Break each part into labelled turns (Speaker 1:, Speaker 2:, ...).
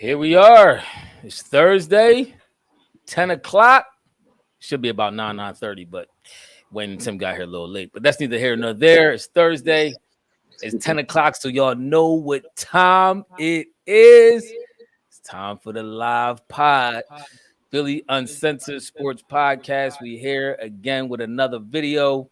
Speaker 1: Here we are. It's Thursday, 10 o'clock. Should be about 9:30, but when Tim got here a little late. But that's neither here nor there. It's Thursday. It's 10 o'clock, so y'all know what time it is. It's time for the live pod. Philly Uncensored Sports Podcast. We here again with another video.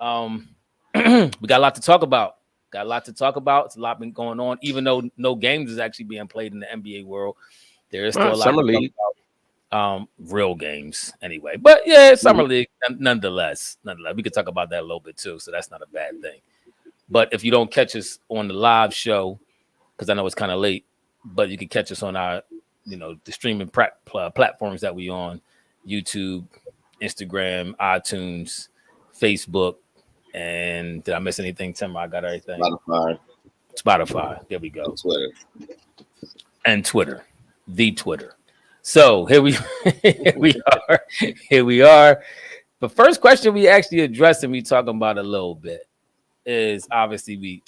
Speaker 1: We got a lot to talk about. It's a lot been going on, even though no games is actually being played in the NBA world. There is still a lot
Speaker 2: Summer League.
Speaker 1: Real games anyway. But yeah, Summer League nonetheless. We could talk about that a little bit too, so that's not a bad thing. But if you don't catch us on the live show, because I know it's kind of late, but you can catch us on our, the streaming platforms that we on: YouTube, Instagram, iTunes, Facebook, and did I miss anything, Tim? I got everything. Spotify. There we go. And Twitter. The Twitter. So here we are. The first question we actually addressed and we talking about a little bit is obviously we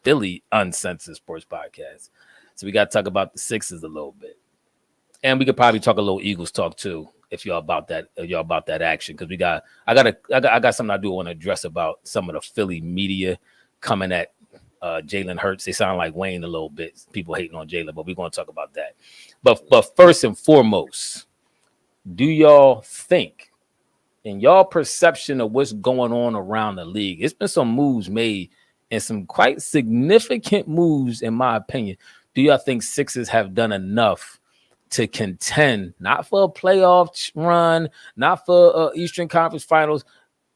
Speaker 1: Philly Uncensored Sports Podcast. So we got to talk about the Sixers a little bit. And we could probably talk a little Eagles talk too, if y'all about that action. Because I got something I do want to address about some of the Philly media coming at Jalen Hurts. They sound like Wayne a little bit. People hating on Jalen, but we're going to talk about that. But first and foremost, do y'all think, in y'all perception of what's going on around the league, it's been some moves made and some quite significant moves, in my opinion. Do y'all think Sixers have done enough to contend, not for a playoff run, not for Eastern Conference Finals?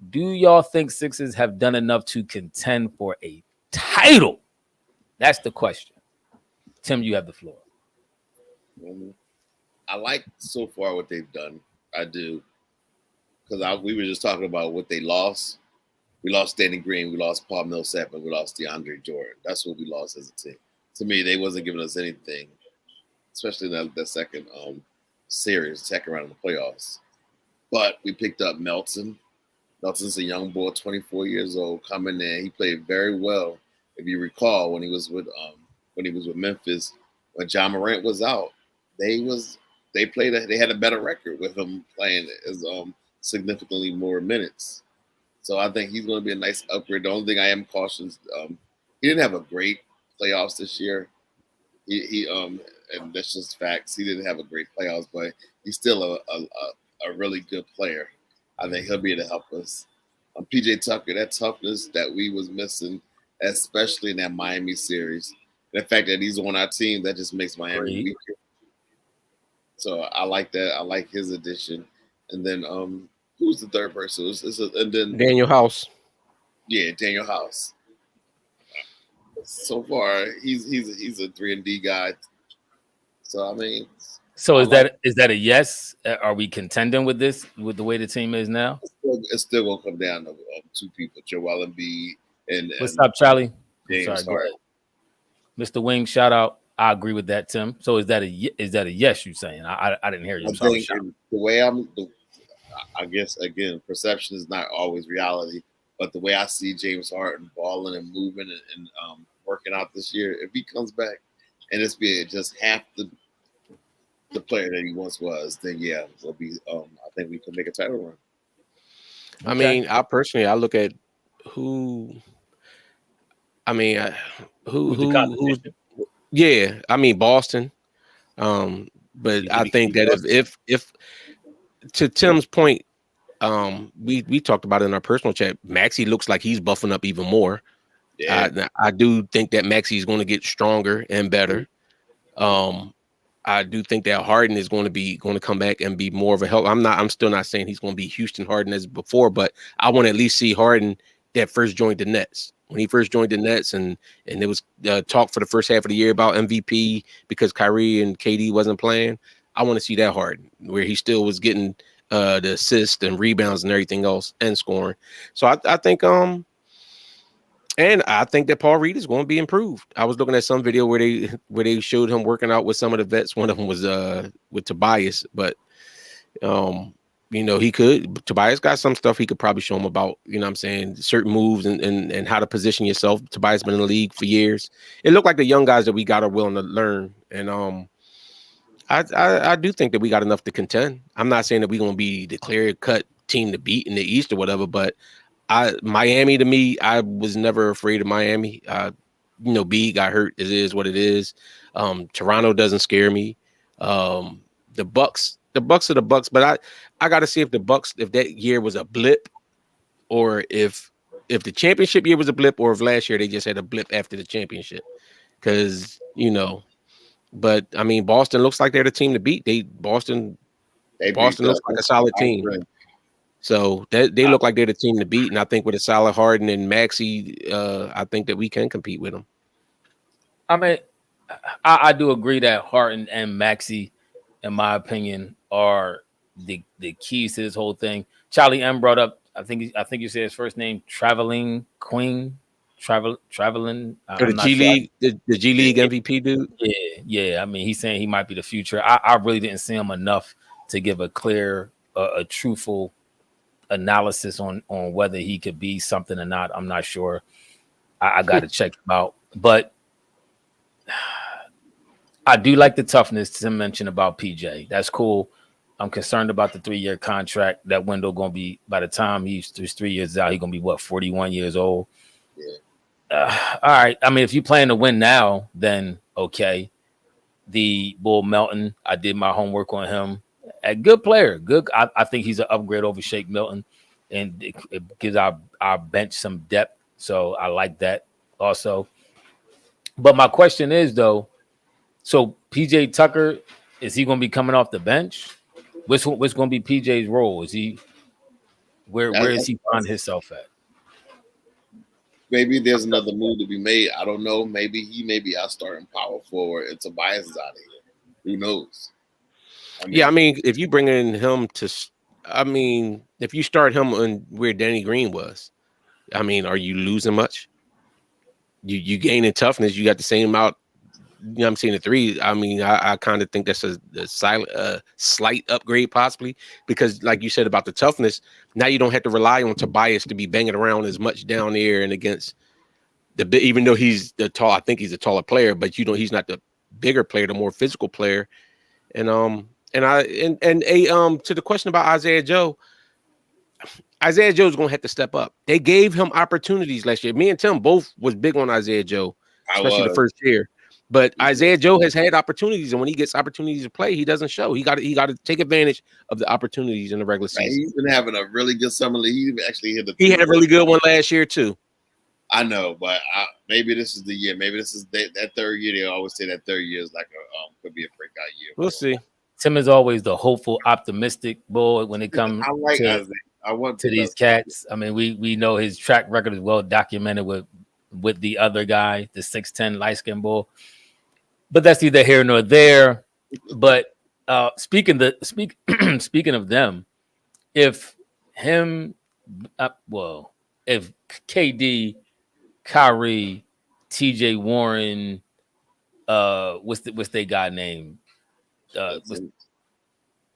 Speaker 1: Do y'all think Sixers have done enough to contend for a title? That's the question. Tim, you have the floor.
Speaker 3: I like so far what they've done. I do. Because we were just talking about what they lost. We lost Danny Green. We lost Paul Millsap. And we lost DeAndre Jordan. That's what we lost as a team. To me, they wasn't giving us anything, especially in the second series, second round of the playoffs. But we picked up Melton. Melton's a young boy, 24 years old, coming in. He played very well. If you recall, when he was with Memphis, when John Morant was out, they had a better record with him playing as significantly more minutes. So I think he's going to be a nice upgrade. The only thing I am cautious, he didn't have a great playoffs this year. He and that's just facts. He didn't have a great playoffs, but he's still a really good player. I think he'll be able to help us. PJ Tucker, that toughness that we was missing, especially in that Miami series. The fact that he's on our team, that just makes Miami weaker. So I like that. I like his addition. And then who's the third person? And then
Speaker 2: Daniel House.
Speaker 3: Yeah, Daniel House. So far, he's a 3-and-D guy. So I mean,
Speaker 1: is that a yes? Are we contending with this, with the way the team is now?
Speaker 3: It's still gonna come down to two people, Joel Embiid and
Speaker 1: what's up, Charlie?
Speaker 3: James Harden.
Speaker 1: Mr. Wing, shout out. I agree with that, Tim. So is that a yes? You saying? I didn't hear you. I'm sorry.
Speaker 3: The way I guess again, perception is not always reality. But the way I see James Harden balling and moving and working out this year, if he comes back and it's being just half the player that he once was, then yeah, we'll be. I think we can make a title run.
Speaker 2: I mean, I look at who. I mean, who? Yeah, I mean Boston. But I think that if to Tim's point, we talked about it in our personal chat. Maxey looks like he's buffing up even more. Yeah. I do think that Maxey is going to get stronger and better. I do think that Harden is going to come back and be more of a help. I'm still not saying he's going to be Houston Harden as before, but I want to at least see Harden that first joined the Nets. When he first joined the Nets and there was talk for the first half of the year about MVP because Kyrie and KD wasn't playing, I want to see that Harden where he still was getting the assists and rebounds and everything else and scoring. So I think and I think that Paul Reed is going to be improved. I was looking at some video where they showed him working out with some of the vets. One of them was with Tobias, but Tobias got some stuff he could probably show him about, what I'm saying, certain moves and how to position yourself. Tobias been in the league for years. It looked like the young guys that we got are willing to learn. And I do think that we got enough to contend. I'm not saying that we're gonna be the clear cut team to beat in the East or whatever, but Miami to me, I was never afraid of Miami. B got hurt. It is what it is. Toronto doesn't scare me. The Bucks are the Bucks, but I got to see if the Bucks, if that year was a blip, or if the championship year was a blip, or if last year they just had a blip after the championship. Because but I mean, Boston looks like they're the team to beat. Boston looks like a solid team. So they look like they're the team to beat, and I think with a solid Harden and Maxey, I think that we can compete with them.
Speaker 1: I mean, I do agree that Harden and Maxey, in my opinion, are the keys to this whole thing. Charlie M brought up, I think you said his first name, Traveling Queen, Traveling.
Speaker 2: The G League, the G League MVP dude.
Speaker 1: Yeah. I mean, he's saying he might be the future. I really didn't see him enough to give a clear, a truthful analysis on whether he could be something or not. I'm not sure. I got to check him out, but I do like the toughness to mention about PJ. That's cool. I'm concerned about the 3-year contract. That window going to be, by the time he's 3 years out, he's going to be 41 years old.
Speaker 3: Yeah.
Speaker 1: All right. I mean, if you plan to win now, then okay. The Bull Melton, I did my homework on him. A good player. Good. I think he's an upgrade over Shake Milton, and it gives our bench some depth. So I like that also. But my question is, though, so PJ Tucker, is he going to be coming off the bench? What's going to be PJ's role? Is he where is he find himself at?
Speaker 3: Maybe there's another move to be made. I don't know. Maybe he may be out starting power forward and Tobias is out of here. Who knows?
Speaker 2: I mean, if you bring in him if you start him on where Danny Green was, I mean, are you losing much? You gain in toughness. You got the same amount. I'm saying the three. I mean, I kind of think that's a slight upgrade possibly, because like you said about the toughness, now you don't have to rely on Tobias to be banging around as much down there and against even though he's I think he's a taller player, but he's not the bigger player, the more physical player. And to the question about Isaiah Joe's gonna have to step up. They gave him opportunities last year. Me and Tim both was big on Isaiah Joe, especially the first year. But Isaiah Joe has had opportunities, and when he gets opportunities to play, he doesn't show. He got to take advantage of the opportunities in the regular season.
Speaker 3: He's been having a really good summer league. He actually
Speaker 2: He had a really good one last year too.
Speaker 3: I know, but maybe this is the year. Maybe this is that third year. They always say that third year is like could be a breakout year.
Speaker 2: We'll see.
Speaker 1: Tim is always the hopeful, optimistic boy when it comes to these cats. I mean, we know his track record is well documented with the other guy, the 6'10" light-skinned bull. But that's neither here nor there. But speaking of them, if KD, Kyrie, TJ Warren, what's they guy name?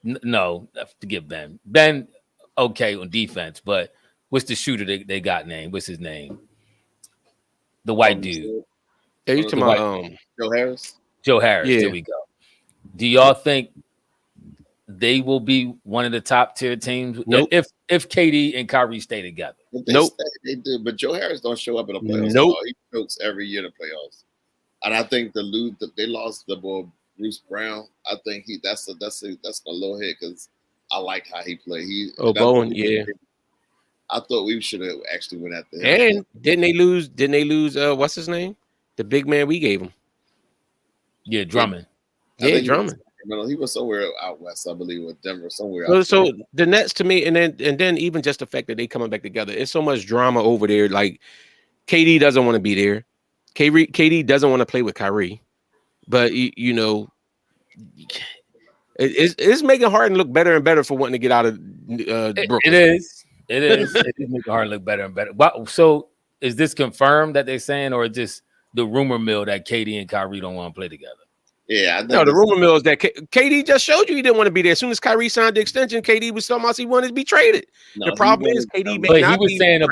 Speaker 1: No, forget Ben. Ben, okay on defense, but what's the shooter they got name? What's his name? The white dude.
Speaker 2: Yeah, you talking about
Speaker 3: Joe Harris?
Speaker 1: Joe Harris. Yeah. There we go. Do y'all think they will be one of the top tier teams?
Speaker 2: Nope.
Speaker 1: If KD and Kyrie stay together?
Speaker 3: They do, but Joe Harris don't show up in the playoffs.
Speaker 2: Nope.
Speaker 3: He chokes every year in the playoffs, and I think they lost the boy Bruce Brown. I think that's a low hit because I like how he played.
Speaker 2: Bowen, yeah.
Speaker 3: I thought we should have actually went after him.
Speaker 2: And didn't they lose? What's his name? The big man we gave him.
Speaker 1: Yeah, Drummond.
Speaker 2: Yeah, Drummond.
Speaker 3: He was somewhere out west, I believe, with Denver, somewhere.
Speaker 2: So the Nets, to me, and then even just the fact that they coming back together, it's so much drama over there. Like KD doesn't want to be there. KD doesn't want to play with Kyrie, but it's making Harden look better and better for wanting to get out of Brooklyn.
Speaker 1: It is making Harden look better and better. Wow. So is this confirmed that they're saying, or just the rumor mill that KD and Kyrie don't want to play together?
Speaker 3: Yeah,
Speaker 2: no. The rumor mill is that KD just showed you he didn't want to be there. As soon as Kyrie signed the extension, KD was talking about he wanted to be traded. The problem is KD may not be traded.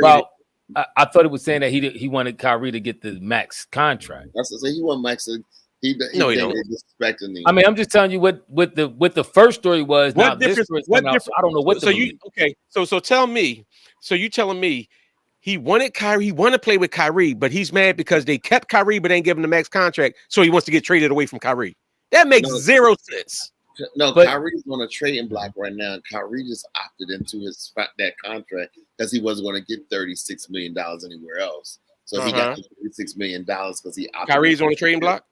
Speaker 1: I thought it was saying that he wanted Kyrie to get the max contract.
Speaker 3: That's to say he wanted Maxey.
Speaker 2: No, he don't.
Speaker 3: Disrespecting him.
Speaker 1: I mean, I'm just telling you what the first story was.
Speaker 2: What
Speaker 1: now
Speaker 2: difference?
Speaker 1: This story's
Speaker 2: What
Speaker 1: coming out,
Speaker 2: difference?
Speaker 1: so I don't know what to believe.
Speaker 2: So tell me. So you telling me he wanted Kyrie, he wanted to play with Kyrie, but he's mad because they kept Kyrie but ain't giving him the max contract, so he wants to get traded away from Kyrie. That makes zero sense.
Speaker 3: No, Kyrie's on a trading block right now, and Kyrie just opted into that contract because he wasn't going to get $36 million anywhere else. So he got $36 million because he opted.
Speaker 2: Kyrie's on a trading block?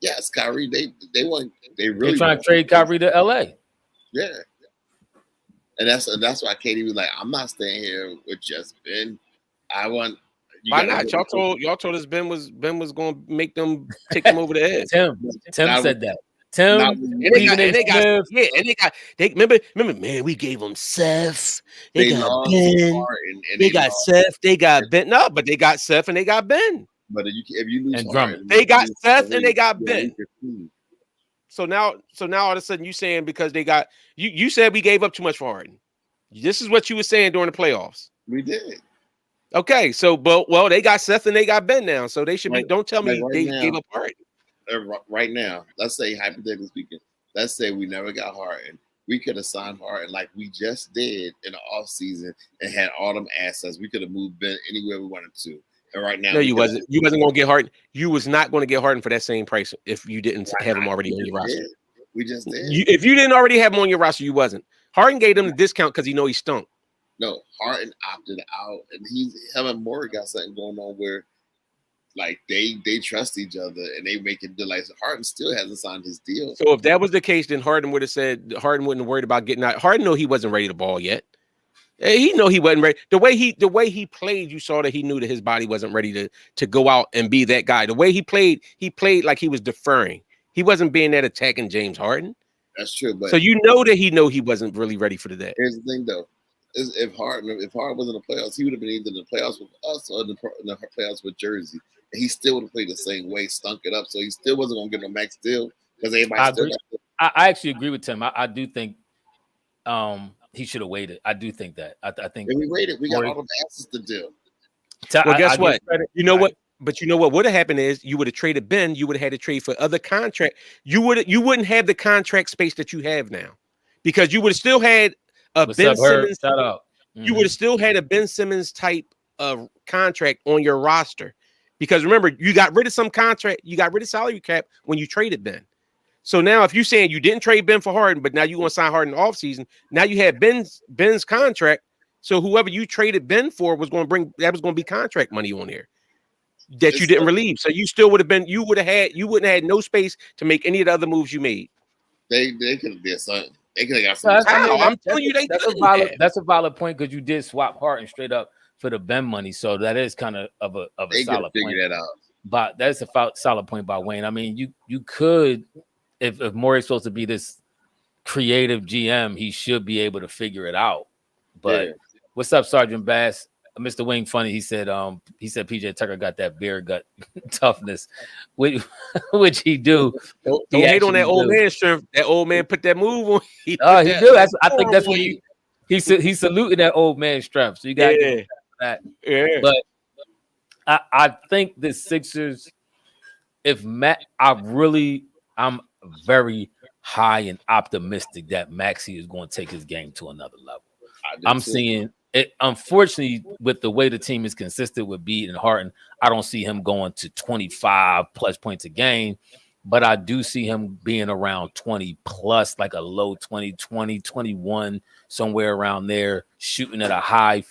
Speaker 3: Yes, Kyrie. They're
Speaker 1: trying to trade Kyrie to LA.
Speaker 3: Yeah. And that's why Katie was like, I'm not staying here with just Ben.
Speaker 2: Why not? Y'all told us Ben was going to make them take them over the edge.
Speaker 1: Tim said that. Tim,
Speaker 2: remember, man, we gave them Seth. They got Ben. They got Seth. They got Ben. No, but they got Seth and they got Ben.
Speaker 3: But if you lose
Speaker 1: Drummond,
Speaker 2: they got Seth and they got Ben. So now all of a sudden you saying because they got you said we gave up too much for Harden. This is what you were saying during the playoffs.
Speaker 3: We did.
Speaker 2: Okay, so well they got Seth and they got Ben now, so they should be. Don't tell me they gave up Harden.
Speaker 3: Right now, let's say hypothetically speaking, let's say we never got Harden. We could have signed Harden like we just did in the offseason and had all them assets. We could have moved Ben anywhere we wanted to. And right now,
Speaker 2: no, you wasn't. You wasn't going to get Harden. You was not going to get Harden for that same price if you didn't have him already on your roster.
Speaker 3: We just did.
Speaker 2: If you didn't already have him on your roster, you wasn't. Harden gave them the discount because he know he stunk.
Speaker 3: No, Harden opted out, and him and Morey got something going on where, like they trust each other and they make it like Harden still hasn't signed his deal.
Speaker 2: So if that was the case, then Harden would have said Harden wouldn't have worried about getting out. Harden know he wasn't ready to ball yet. He know he wasn't ready. The way he played, you saw that he knew that his body wasn't ready to go out and be that guy. The way he played like he was deferring. He wasn't being that attacking James Harden.
Speaker 3: That's true. But
Speaker 2: so you know that he wasn't really ready for the day.
Speaker 3: Here's the thing though. If Harden was in the playoffs, he would have been either in the playoffs with us or in the playoffs with Jersey. And he still would have played the same way, stunk it up. So he still wasn't going to get no max deal because everybody
Speaker 1: I actually agree with Tim. I do think he should have waited. I do think that. I think
Speaker 3: if we waited, we got all the assets to do.
Speaker 2: Well, guess what? You know what? But you know what would have happened is you would have traded Ben. You would have had to trade for other contract. You wouldn't have the contract space that you have now because you would have still had a Ben Simmons.
Speaker 1: Shout out.
Speaker 2: You would have still had a Ben Simmons type of contract on your roster because remember you got rid of some contract. You got rid of salary cap when you traded Ben. So now if you're saying you didn't trade Ben for Harden, but now you want to sign Harden off season, now you had Ben's contract. So whoever you traded Ben for was going to be contract money on there that you didn't relieve. So you still would have been, you wouldn't have had no space to make any of the other moves you made.
Speaker 3: They could have did something. They could have got something.
Speaker 2: I'm telling you,
Speaker 1: that's a valid point because you did swap Harden straight up for the Ben money. So that is kind of a solid point.
Speaker 3: Figure that out.
Speaker 1: But that's a solid point by Wayne. I mean, you could, if Morey's supposed to be this creative GM, he should be able to figure it out. But what's up, Sergeant Bass? Mr. Wing funny. He said PJ Tucker got that beer gut toughness, which he do.
Speaker 2: Don't hate on that old man strength. That old man put that move on.
Speaker 1: He do. I think that's what he's saluting that old man strength. So you got to get that.
Speaker 2: Yeah.
Speaker 1: But I think the Sixers, I'm very high and optimistic that Maxey is going to take his game to another level. I'm seeing it. Unfortunately, with the way the team is consistent with Bede and Harden, I don't see him going to 25 plus points a game, but I do see him being around 20 plus, like a low 20, 21, somewhere around there, shooting at a high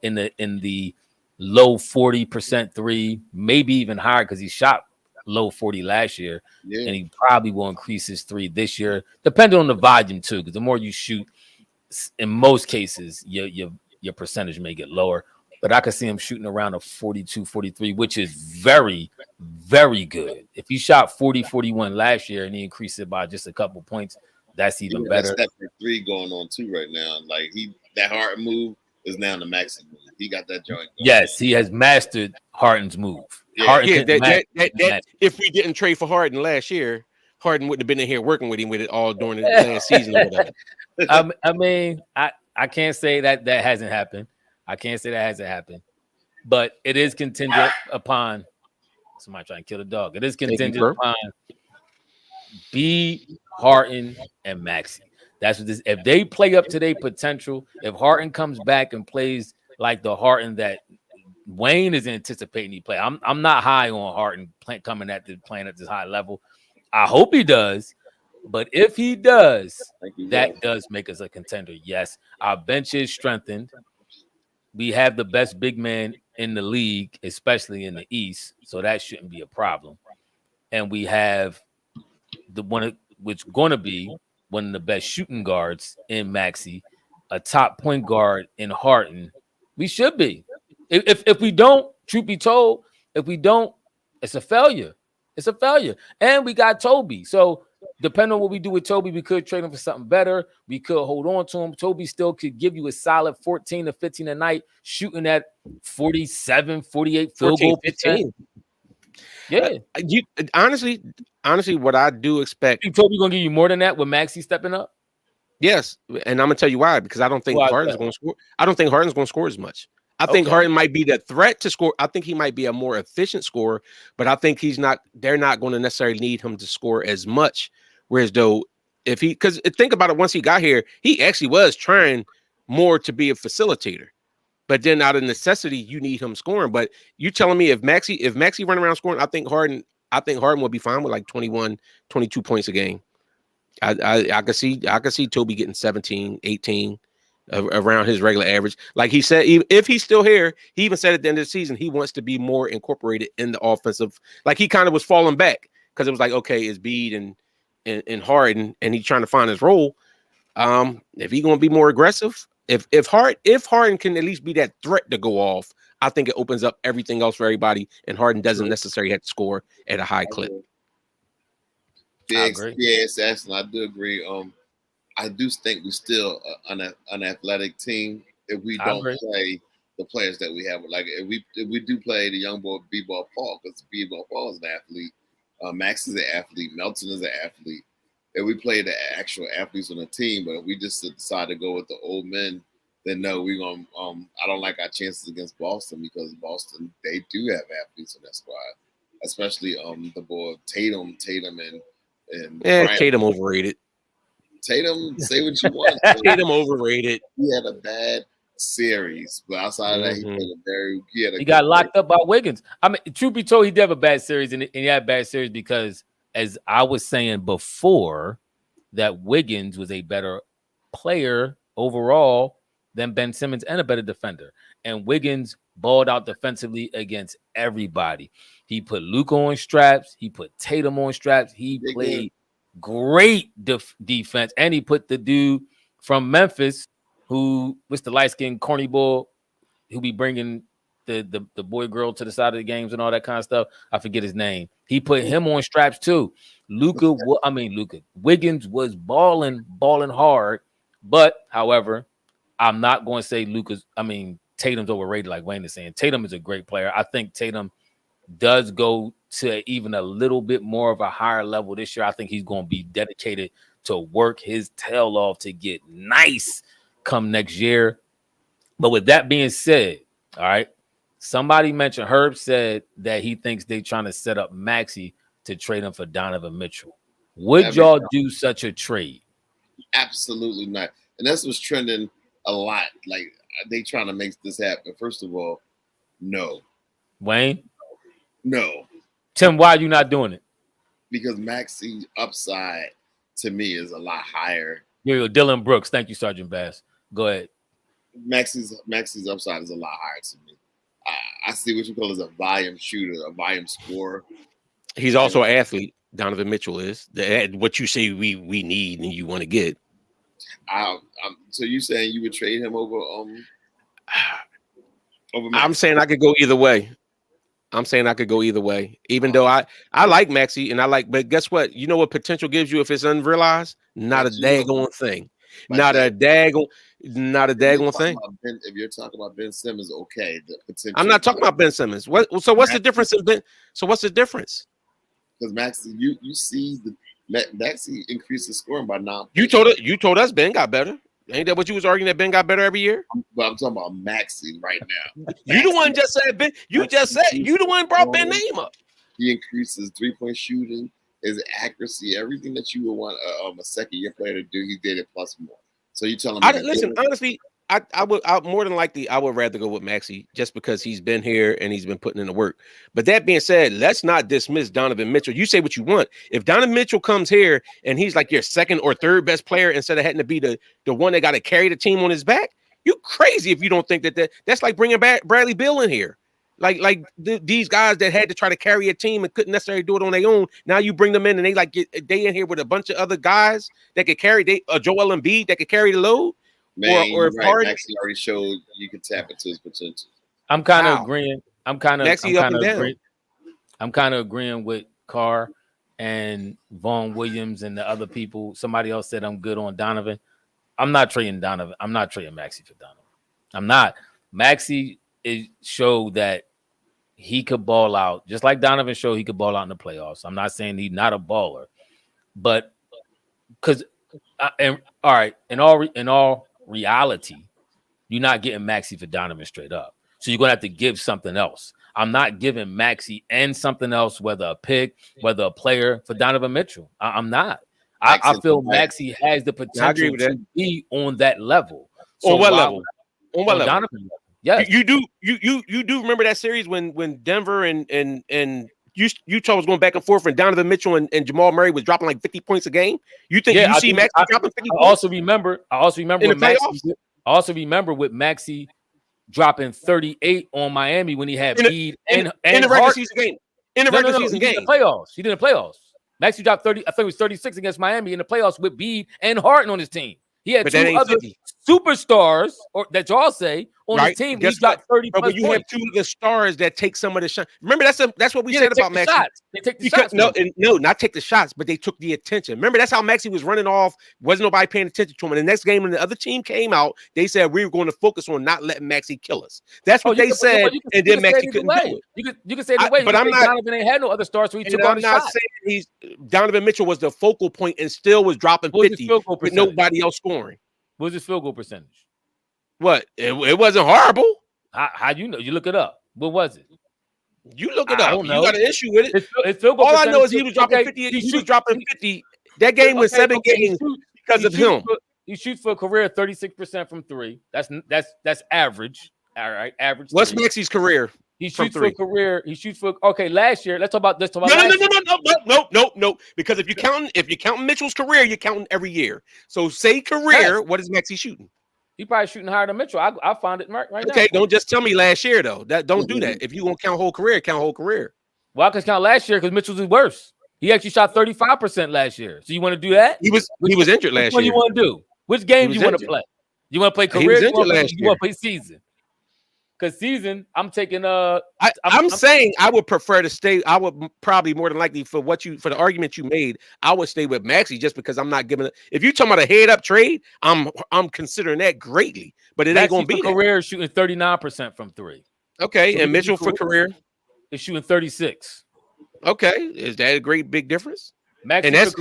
Speaker 1: in the low 40% three, maybe even higher because he shot low 40 last year, and he probably will increase his three this year, depending on the volume too, because the more you shoot, in most cases, your percentage may get lower, but I could see him shooting around a 42, 43, which is very, very good. If he shot 40, 41 last year and he increased it by just a couple points, that's even better.
Speaker 3: That's that three going on too right now. Like that Harden move is now the Maxey move. He got that joint.
Speaker 1: Yes, he has mastered Harden's move.
Speaker 2: Yeah, if we didn't trade for Harden last year, Harden wouldn't have been in here working with him with it all during the last season or whatever.
Speaker 1: I mean, I can't say that hasn't happened. I can't say that hasn't happened, but it is contingent upon somebody trying to kill the dog. It is contingent upon Be Harden and Maxey. That's what this. If they play up to their potential, if Harden comes back and plays like the Harden that Wayne is anticipating he play, I'm not high on Harden playing at this high level. I hope he does, but if he does, that does make us a contender. Yes, our bench is strengthened. We have the best big man in the league, especially in the East, so that shouldn't be a problem. And we have the one which going to be one of the best shooting guards in Maxey, a top point guard in Harden. We should be. If we don't, truth be told, if we don't, it's a failure. It's a failure. And we got Toby. So depending on what we do with Toby, we could trade him for something better. We could hold on to him. Toby still could give you a solid 14 to 15 a night, shooting at 47, 48 field goal percent. Yeah.
Speaker 2: Honestly, what I do expect.
Speaker 1: You think Toby gonna give you more than that with Maxey stepping up?
Speaker 2: Yes, and I'm gonna tell you why. Because I don't think Harden's gonna score. I don't think Harden's gonna score as much. I think Harden might be the threat to score. I think he might be a more efficient scorer, but I think he's not. They're not going to necessarily need him to score as much. Whereas though, because think about it, once he got here, he actually was trying more to be a facilitator. But then out of necessity, you need him scoring. But you telling me if Maxey run around scoring, I think Harden will be fine with like 21, 22 points a game. I could see Toby getting 17, 18 around his regular average. Like he said, if he's still here, he even said at the end of the season, he wants to be more incorporated in the offensive. Like he kind of was falling back because it was like, okay, it's Bede and Harden, and he's trying to find his role. If he's going to be more aggressive, if Harden can at least be that threat to go off, I think it opens up everything else for everybody, and Harden doesn't necessarily have to score at a high clip.
Speaker 3: Yes, Ashton, I do agree. I do think we're still an athletic team if we don't play the players that we have. Like if we do play the young boy B-Ball Paul, because B-Ball Paul is an athlete, Max is an athlete, Melton is an athlete. If we play the actual athletes on the team, but if we just decide to go with the old men, then no, we're gonna. I don't like our chances against Boston because Boston, they do have athletes in that squad, especially the boy Tatum and
Speaker 2: Tatum overrated.
Speaker 3: Tatum, say what you want.
Speaker 2: Tatum overrated.
Speaker 3: He had a bad series, but outside of that, he played
Speaker 1: he got locked up by Wiggins. I mean, truth be told, he did have a bad series, and he had a bad series because, as I was saying before, that Wiggins was a better player overall than Ben Simmons and a better defender. And Wiggins balled out defensively against everybody. He put Luka on straps. He put Tatum on straps. He played great defense, and he put the dude from Memphis, who was the light-skinned corny boy, who be bringing the boy girl to the side of the games and all that kind of stuff. I forget his name. He put him on straps too. Wiggins was balling hard, but however, I'm not going to say Tatum's overrated like Wayne is saying. Tatum is a great player. I think Tatum does go to even a little bit more of a higher level this year. I think he's going to be dedicated to work his tail off to get nice come next year. But with that being said, all right, somebody mentioned, Herb said that he thinks they're trying to set up Maxey to trade him for Donovan Mitchell. Would y'all do such a trade?
Speaker 3: Absolutely not. And that's what's trending a lot. Like, they trying to make this happen. First of all, no.
Speaker 1: Wayne?
Speaker 3: No.
Speaker 1: Tim, why are you not doing it?
Speaker 3: Because Maxey's upside to me is a lot higher.
Speaker 1: Here you go, Dylan Brooks. Thank you, Sergeant Bass. Go ahead.
Speaker 3: Maxey's upside is a lot higher to me. I see what you call as a volume shooter, a volume scorer.
Speaker 2: He's also an athlete. Donovan Mitchell is what you say we need and you want to get.
Speaker 3: So you saying you would trade him over Maxey?
Speaker 2: I'm saying I could go either way. Even though I like Maxey but guess what? You know what potential gives you if it's unrealized? Not a daggone thing. Not a daggone thing.
Speaker 3: If you're talking about Ben Simmons, okay. The potential.
Speaker 2: I'm not talking about Ben Simmons. What's the difference in Ben? So what's the difference?
Speaker 3: Because Maxey, you see Maxey increased the scoring by 9.
Speaker 2: You told us Ben got better. Ain't that what you was arguing, that Ben got better every year?
Speaker 3: But I'm talking about Maxey right now.
Speaker 2: You the one just said Ben. You the one brought Ben name up.
Speaker 3: He increases 3-point shooting. his accuracy, everything that you would want a second year player to do, he did it plus more. So you tell him.
Speaker 2: Listen, honestly, I would more than likely I would rather go with Maxey just because he's been here and he's been putting in the work. But that being said, let's not dismiss Donovan Mitchell. You say what you want. If Donovan Mitchell comes here and he's like your second or third best player instead of having to be the one that got to carry the team on his back, you crazy if you don't think that's like bringing back Bradley Beal in here. These guys that had to try to carry a team and couldn't necessarily do it on their own. Now you bring them in and they in here with a bunch of other guys that could carry Joel Embiid that could carry the load.
Speaker 3: Man, or right. Maxey already showed you can tap into his potential.
Speaker 1: I'm kind of agreeing. I'm kind of agreeing with Carr and Vaughn Williams and the other people. Somebody else said I'm good on Donovan. I'm not trading Donovan. I'm not trading Maxey for Donovan. I'm not. Maxey showed that he could ball out, just like Donovan showed he could ball out in the playoffs. I'm not saying he's not a baller, but because all right, in all reality, you're not getting Maxey for Donovan straight up. So you're gonna have to give something else. I'm not giving Maxey and something else, whether a pick, whether a player, for Donovan Mitchell. I'm not. I feel Maxey has the potential to be on that level. So
Speaker 2: on what level? On what level?
Speaker 1: Donovan level. Yes.
Speaker 2: You do remember that series when Denver and Utah was going back and forth, and Donovan Mitchell and Jamal Murray was dropping like 50 points a game? You think you see Maxey dropping 50 points? I also remember with Maxey dropping 38 on Miami when he had Bede and
Speaker 1: the
Speaker 2: regular season game. In the regular season game.
Speaker 1: In the playoffs. He did in the playoffs. Maxey dropped 30. I think it was 36 against Miami in the playoffs with Bede and Harden on his team. He had two other superstars, or that y'all say, on his team. He's got 30 plus points.
Speaker 2: You have two of the stars that take some of the shots. Remember, that's what we said about Maxey.
Speaker 1: They take the shots.
Speaker 2: No, not take the shots, but they took the attention. Remember, that's how Maxey was running off. Wasn't nobody paying attention to him. And the next game, when the other team came out, they said we were going to focus on not letting Maxey kill us. That's what they said, and then Maxey couldn't do
Speaker 1: it. You can say it way, but I'm not. Donovan ain't had no other stars, so he took on the shot. I'm not
Speaker 2: saying Donovan Mitchell was the focal point and still was dropping 50 with nobody else scoring.
Speaker 1: What was his field goal percentage?
Speaker 2: What? It wasn't horrible.
Speaker 1: How you know? You look it up. What was it?
Speaker 2: You look it up. You got an issue with it.
Speaker 1: His field goal
Speaker 2: All I know is he was dropping 50. He was dropping 50. That game was 7 games because of him.
Speaker 1: He shoots for a career 36% from three. That's average. All right, average.
Speaker 2: What's Maxey's career?
Speaker 1: He shoots for a career. He shoots for last year. Let's talk about this.
Speaker 2: No. Because if you count Mitchell's career, you're counting every year. So say career. What is Maxey shooting?
Speaker 1: He probably shooting higher than Mitchell. I found it right now.
Speaker 2: Okay, don't just tell me last year though. Don't do that. If you want to count whole career, count whole career.
Speaker 1: Well, I can count last year because Mitchell's is worse. He actually shot 35% last year. So you want to do that?
Speaker 2: He was injured last year.
Speaker 1: What you want to do? Which game do you want to play? You want to play career? You want to play season? Because season, I'm taking I'm
Speaker 2: saying I would prefer to stay. I would probably more than likely for the argument you made, I would stay with Maxey just because I'm not giving it. If you're talking about a head up trade, I'm considering that greatly, but it ain't gonna be
Speaker 1: career shooting 39% from three.
Speaker 2: Okay, so and Mitchell for career
Speaker 1: is shooting 36.
Speaker 2: Okay, is that a great big difference?
Speaker 1: Maxey
Speaker 2: and that's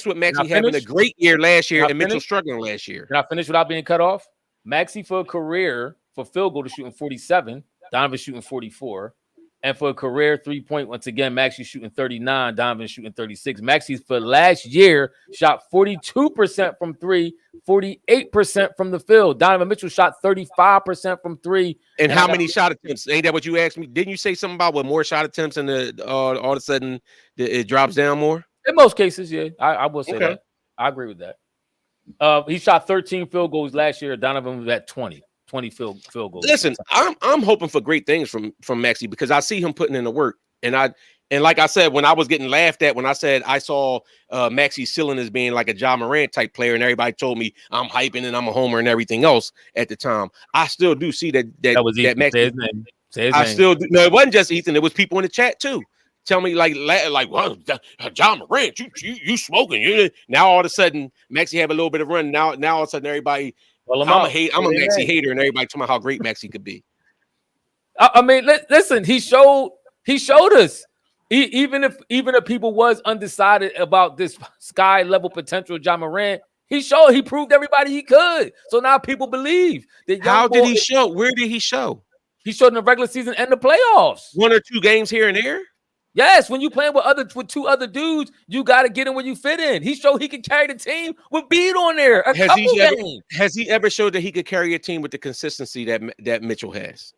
Speaker 2: what Maxey having a great year last year and Mitchell struggling last year.
Speaker 1: Can I finish without being cut off? Maxey for a career for field goal is shooting 47. Donovan shooting 44. And for a career 3-point, once again, Maxey shooting 39. Donovan shooting 36. Maxey for last year shot 42% from three, 48% from the field. Donovan Mitchell shot 35% from three.
Speaker 2: And how many shot attempts? Ain't that what you asked me? Didn't you say something about more shot attempts and all of a sudden it drops down more?
Speaker 1: In most cases, yeah. I will say that. I agree with that. He shot 13 field goals last year. Donovan was at 20 field goals.
Speaker 2: Listen, I'm hoping for great things from Maxey because I see him putting in the work. And like I said, when I was getting laughed at when I said I saw Maxey ceiling as being like a Ja Morant type player, and everybody told me I'm hyping and I'm a homer and everything else at the time, I still do see that
Speaker 1: was that Maxey. Say his
Speaker 2: I
Speaker 1: name.
Speaker 2: still do. No, it wasn't just Ethan. It was people in the chat too. Tell me like well, Ja Morant, you smoking? Now all of a sudden Maxey have a little bit of run. Now all of a sudden everybody, I'm a Maxey hater, and everybody talking about how great Maxey could be.
Speaker 1: I mean, listen, he showed us. Even if people was undecided about this sky level potential, Ja Morant, he proved everybody he could. So now people believe that.
Speaker 2: How did he show? Where did he show?
Speaker 1: He showed in the regular season and the playoffs.
Speaker 2: 1 or 2 games here and there.
Speaker 1: Yes, when you playing with two other dudes, you got to get in where you fit in. He showed he could carry the team with Bede on there.
Speaker 2: Has he ever showed that he could carry a team with the consistency that Mitchell has?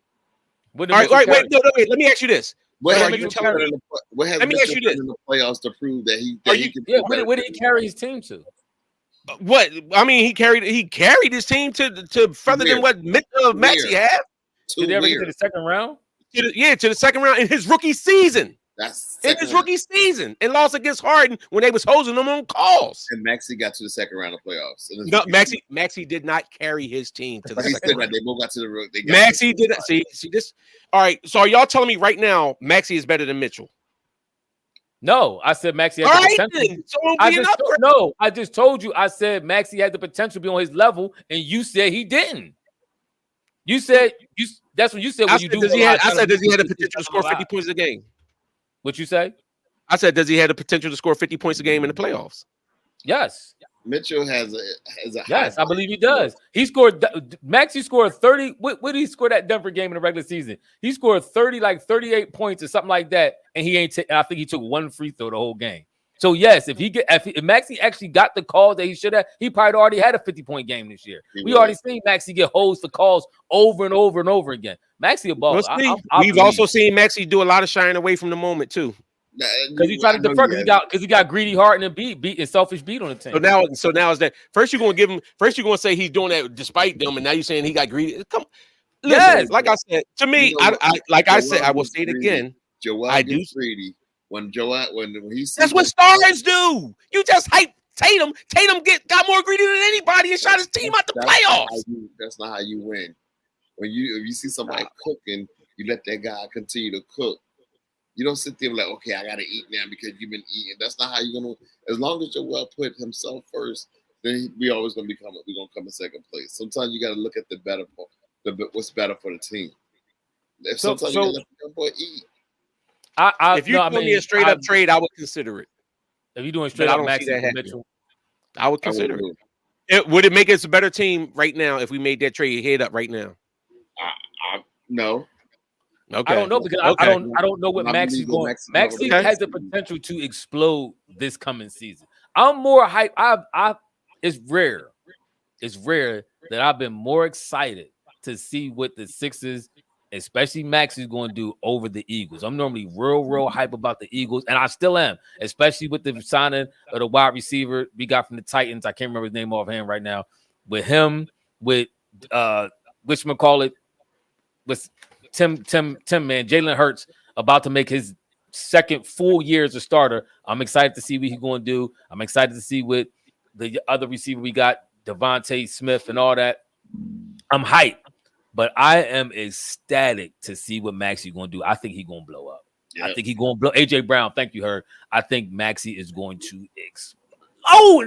Speaker 3: All
Speaker 2: right, wait. Let me ask you this.
Speaker 3: Let me ask you this: in the playoffs to prove that he can.
Speaker 1: Yeah, where did he carry his team to?
Speaker 2: What I mean, he carried his team to further than what Maxey had.
Speaker 1: Did they ever get to the second round?
Speaker 2: To the second round in his rookie season.
Speaker 3: That's
Speaker 2: in his rookie season, and lost against Harden when they was hosing them on calls.
Speaker 3: And Maxey got to the second round of playoffs.
Speaker 2: No, Maxey did not carry his team to the second round.
Speaker 3: They both got to the.
Speaker 2: Maxey did not see this. All right, so are y'all telling me right now Maxey is better than Mitchell?
Speaker 1: No, I said Maxey had the potential. So I just told you. I said Maxey had the potential to be on his level, and you said he didn't. You said that's what you said.
Speaker 2: I said, does he have the potential to score 50 points a game?
Speaker 1: What you say?
Speaker 2: I said, does he have the potential to score 50 points a game in the playoffs?
Speaker 1: Yes.
Speaker 3: Mitchell has a
Speaker 1: yes, I believe he does. He scored. Maxey scored 30. What did he score that Denver game in the regular season? He scored 38 points or something like that, and he ain't. I think he took one free throw the whole game. So yes, if Maxey actually got the call that he should have, he probably already had a 50-point game this year. We already seen Maxey get holds for calls over and over and over again. Maxey a ball.
Speaker 2: We've also seen Maxey do a lot of shying away from the moment too.
Speaker 1: Because he tried to defer because he got greedy Harden and beat and selfish beat on the team.
Speaker 2: So now is that first you're gonna say he's doing that despite them, and now you're saying he got greedy. Come, listen, like I said, to me, I will say it again.
Speaker 3: I do greedy when he
Speaker 2: that's what stars do. You just hype Tatum. Tatum got more greedy than anybody and shot his team out the playoffs.
Speaker 3: That's not how you win. If you see somebody cooking, you let that guy continue to cook. You don't sit there like, okay, I gotta eat now because you've been eating. That's not how you're gonna. As long as Joel put himself first, then we always gonna come in second place. Sometimes you gotta look at the better part, what's better for the team. If sometimes you gotta let the boy eat.
Speaker 2: If you give me a straight up trade, I would consider it.
Speaker 1: If you're doing straight up Maxey Mitchell,
Speaker 2: I would consider it. Would it make us a better team right now if we made that trade head up right now?
Speaker 3: No.
Speaker 2: Okay.
Speaker 1: I don't know because I don't know what Maxey's going. Maxey has the potential to explode this coming season. I'm more hype. It's rare that I've been more excited to see what the Sixers, especially Maxey, is going to do over the Eagles. I'm normally real hype about the Eagles, and I still am, especially with the signing of the wide receiver we got from the Titans. I can't remember his name offhand right now. With him, with whatchamacallit, with Tim, man, Jalen Hurts about to make his second full year as a starter. I'm excited to see what he's going to do. I'm excited to see what the other receiver we got, Devontae Smith and all that. I'm hyped, but I am ecstatic to see what Maxey's going to do. I think he's going to blow up. Yep. I think he's going to blow. AJ Brown, thank you, Herb. I think Maxey is going to explode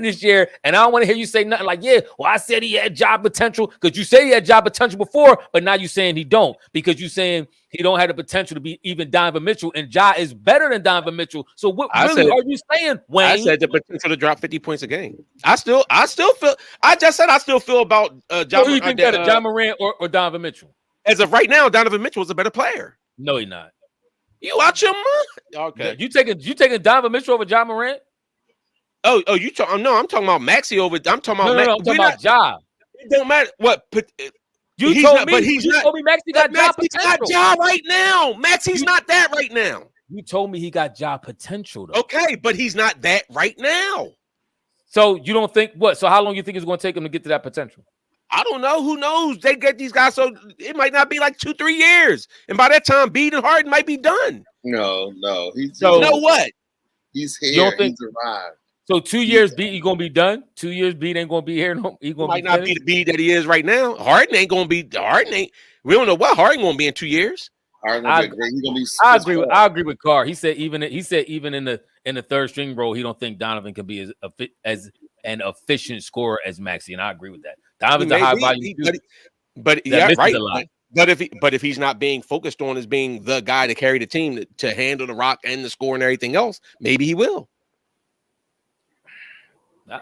Speaker 1: this year, and I don't want to hear you say nothing like, yeah, well, I said he had job potential because you said he had job potential before, but now you're saying he don't because you're saying he don't have the potential to be even Donovan Mitchell, and Ja is better than Donovan Mitchell. So what are you saying, Wayne?
Speaker 2: I said the potential to drop 50 points a game. I still feel. I just said I still feel about Ja.
Speaker 1: So who you think better, Ja Morant or Donovan Mitchell?
Speaker 2: As of right now, Donovan Mitchell is a better player.
Speaker 1: No, he's not.
Speaker 2: You out your mind? Okay.
Speaker 1: You taking Donovan Mitchell over Ja Morant?
Speaker 2: Oh, you talking? No, I'm talking about Maxey over. I'm talking about.
Speaker 1: No, I'm talking about Ja.
Speaker 2: It don't matter what.
Speaker 1: You told me Maxey got Ja potential.
Speaker 2: Got Ja right now. Maxey's not that right now.
Speaker 1: You told me he got Ja potential though.
Speaker 2: Okay, but he's not that right now.
Speaker 1: So you don't think what? So how long you think it's going to take him to get to that potential?
Speaker 2: I don't know. Who knows? They get these guys, so it might not be like 2-3 years, and by that time, Bede and Harden might be done.
Speaker 3: No.
Speaker 2: You know what?
Speaker 3: He's here. He's arrived.
Speaker 1: So 2 years, Bede, you gonna be done? 2 years, Bede ain't gonna be here. No, he
Speaker 2: might not be the Bede that he is right now. Harden ain't gonna be. We don't know what Harden gonna be in 2 years.
Speaker 3: I
Speaker 1: agree with Carr. He said even in the third string role, he don't think Donovan can be as an efficient scorer as Maxey, and I agree with that. Donovan's a high volume,
Speaker 2: but yeah, right. But if he's not being focused on as being the guy to carry the team to handle the rock and the score and everything else, maybe he will.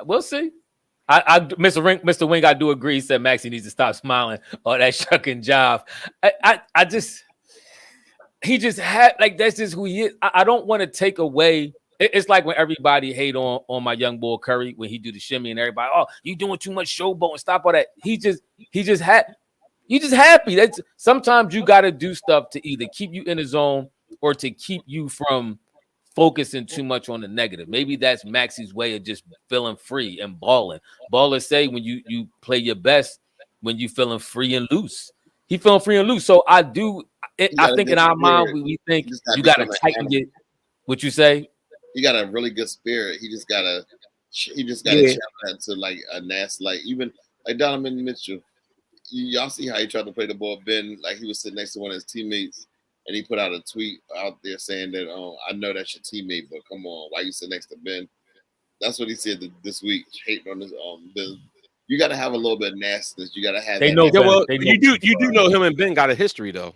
Speaker 1: We'll see. Mr. Wing, I do agree. He said Maxey needs to stop smiling or that shucking job. he just had like that's just who he is. I don't want to take away. It's like when everybody hate on my young boy Curry when he do the shimmy and everybody, oh, you doing too much showboat and stop all that. He just happy. That's sometimes you got to do stuff to either keep you in the zone or to keep you from focusing too much on the negative. Maybe that's Maxey's way of just feeling free and balling. Ballers say when you play your best when you feeling free and loose. He feeling free and loose. So I think in our mind we think you got to tighten it. What you say?
Speaker 3: He got a really good spirit. He just gotta channel that to like a nasty, like even like Donovan Mitchell. Y'all see how he tried to play the ball. Ben, like he was sitting next to one of his teammates, and he put out a tweet out there saying that, "Oh, I know that's your teammate, but come on, why you sit next to Ben?" That's what he said this week, hating on this. Ben. You got to have a little bit of nastiness. You got to have.
Speaker 2: They know. Well, you do know him and Ben got a history though.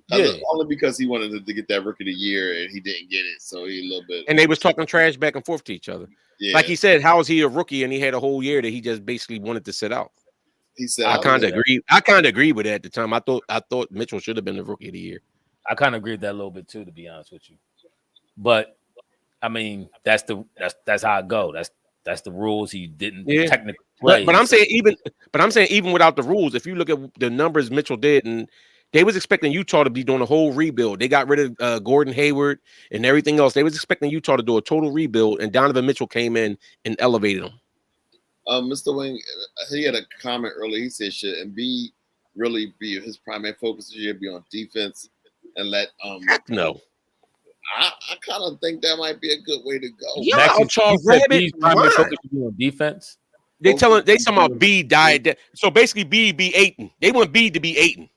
Speaker 3: Yeah. Only because he wanted to get that Rookie of the Year and he didn't get it, so he a little bit.
Speaker 2: And they was talking trash back and forth to each other. Yeah. Like he said, how is he a rookie? And he had a whole year that he just basically wanted to sit out.
Speaker 3: He said,
Speaker 2: I kind of agree. I kind of agree with that at the time. I thought Mitchell should have been the Rookie of the Year.
Speaker 1: I kind of agree with that a little bit too, to be honest with you. But I mean, that's how it go. That's the rules. He didn't technically play.
Speaker 2: But I'm saying even without the rules, if you look at the numbers Mitchell did, and they was expecting Utah to be doing a whole rebuild. They got rid of Gordon Hayward and everything else. They was expecting Utah to do a total rebuild, and Donovan Mitchell came in and elevated them.
Speaker 3: Mr. Wing, he had a comment earlier. He said, should Embiid really be his primary focus this year, be on defense, and let
Speaker 2: Heck no.
Speaker 3: I kind of think that might be a good way to go.
Speaker 2: Yeah, Charles Rabbit
Speaker 1: primary focus should be on defense.
Speaker 2: They talking about B died. So basically, B be Ayton. They want B to be Ayton.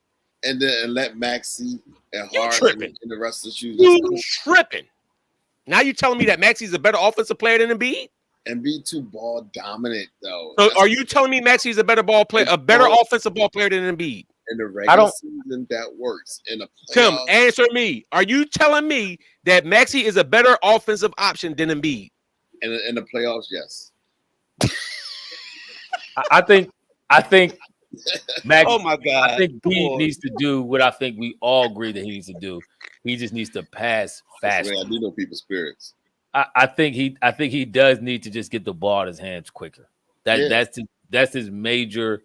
Speaker 3: And then let Maxey and Hart and the rest of the shoes.
Speaker 2: You tripping. Now you're telling me that Maxey's a better offensive player than Embiid?
Speaker 3: Embiid too ball dominant though.
Speaker 2: So are you telling me Maxey's a better ball player, a better offensive ball player than Embiid?
Speaker 3: In the regular season, that works. In the playoffs,
Speaker 2: Tim, answer me. Are you telling me that Maxey is a better offensive option than Embiid?
Speaker 3: In the playoffs, yes.
Speaker 1: I think Max,
Speaker 2: oh my God!
Speaker 1: I think he needs to do what I think we all agree that he needs to do. He just needs to pass fast.
Speaker 3: I do know people's spirits.
Speaker 1: I think he does need to just get the ball in his hands quicker. That's his major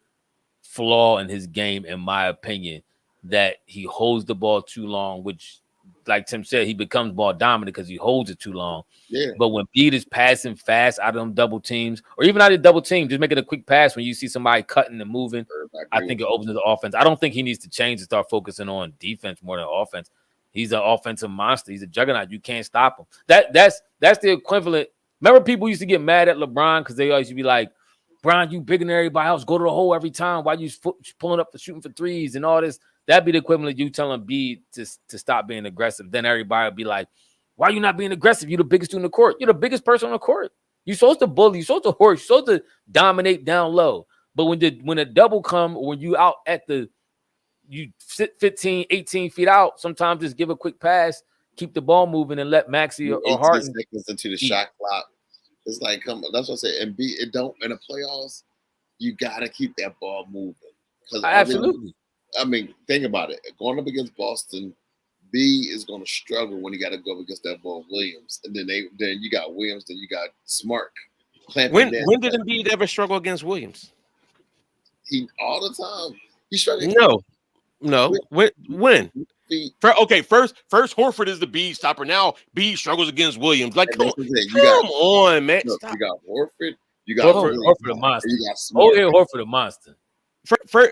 Speaker 1: flaw in his game, in my opinion. That he holds the ball too long, which, like Tim said, he becomes ball dominant because he holds it too long.
Speaker 3: Yeah.
Speaker 1: But when Bede is passing fast out of them double teams, or even out of double team, just making a quick pass when you see somebody cutting and moving, I think it opens the offense. I don't think he needs to change and start focusing on defense more than offense. He's an offensive monster. He's a juggernaut. You can't stop him. That's the equivalent. Remember, people used to get mad at LeBron because they always used to be like, "Bron, you bigger than everybody else. Go to the hole every time. Why you pulling up for shooting for threes and all this?" That'd be the equivalent of you telling B to stop being aggressive. Then everybody would be like, "Why are you not being aggressive? You're the biggest dude in the court. You're the biggest person on the court. You're supposed to bully. You're supposed to horse. You're supposed to dominate down low. But when a double come, or when you out at you sit 15, 18 feet out, sometimes just give a quick pass, keep the ball moving, and let Maxey or Hart
Speaker 3: seconds into the shot clock. It's like, come on, that's what I say. And it don't in the playoffs, you gotta keep that ball moving.
Speaker 1: Absolutely.
Speaker 3: I mean, think about it. Going up against Boston, B is going to struggle when he got to go against that ball Williams, and then you got Williams, then you got Smart.
Speaker 2: When did Embiid ever struggle against Williams?
Speaker 3: He all the time. He struggled.
Speaker 2: No. When? First Horford is the B stopper. Now B struggles against Williams. Like, come on, man.
Speaker 3: Look, you got Horford. You got
Speaker 1: Horford the monster.
Speaker 3: You got Smart.
Speaker 1: Horford the monster.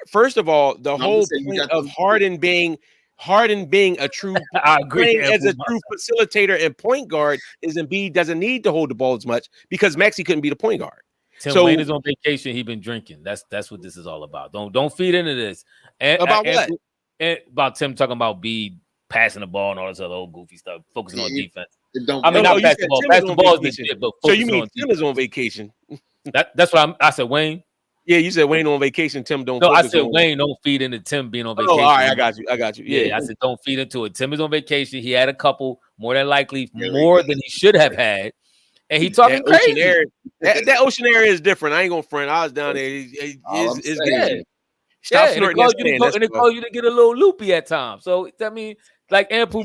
Speaker 2: First of all, the whole point of Harden being a true
Speaker 1: I agree
Speaker 2: as a true facilitator and point guard is Embiid doesn't need to hold the ball as much because Maxey couldn't be the point guard.
Speaker 1: Tim Wayne is on vacation. He's been drinking. That's what this is all about. Don't feed into this. About Tim talking about Bede passing the ball and all this other old goofy stuff, focusing on defense. Not basketball. Basketball is the shit, but
Speaker 2: so you mean Tim is on vacation?
Speaker 1: That's what I said. Wayne.
Speaker 2: Yeah, you said Wayne on vacation. Tim don't.
Speaker 1: No, I said Wayne don't feed into Tim being on vacation.
Speaker 2: Oh, all right, I got you. Yeah,
Speaker 1: I said don't feed into it. Tim is on vacation. He had a couple, more than likely, more than he should have had, and he talking crazy.
Speaker 2: That ocean area is different. I ain't gonna front. I was down there. It's good.
Speaker 1: Stop snorting. And it calls you to get a little loopy at times. So I mean, Like Ampu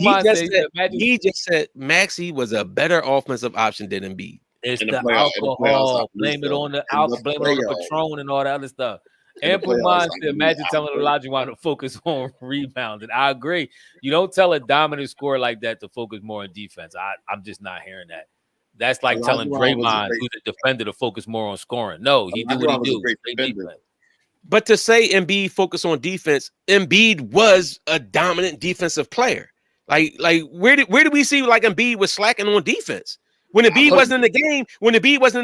Speaker 2: he just said Maxey was a better offensive option than Embiid.
Speaker 1: It's the alcohol. Blame it on the Patron and all that other stuff. Ample mind said, imagine telling Olajuwon to focus on rebounding. I agree. You don't tell a dominant scorer like that to focus more on defense. I'm just not hearing that. That's like telling Draymond, who's a defender, to focus more on scoring. No, he did what he do.
Speaker 2: But to say Embiid focus on defense, Embiid was a dominant defensive player. Like where did we see like Embiid was slacking on defense? When Embiid wasn't in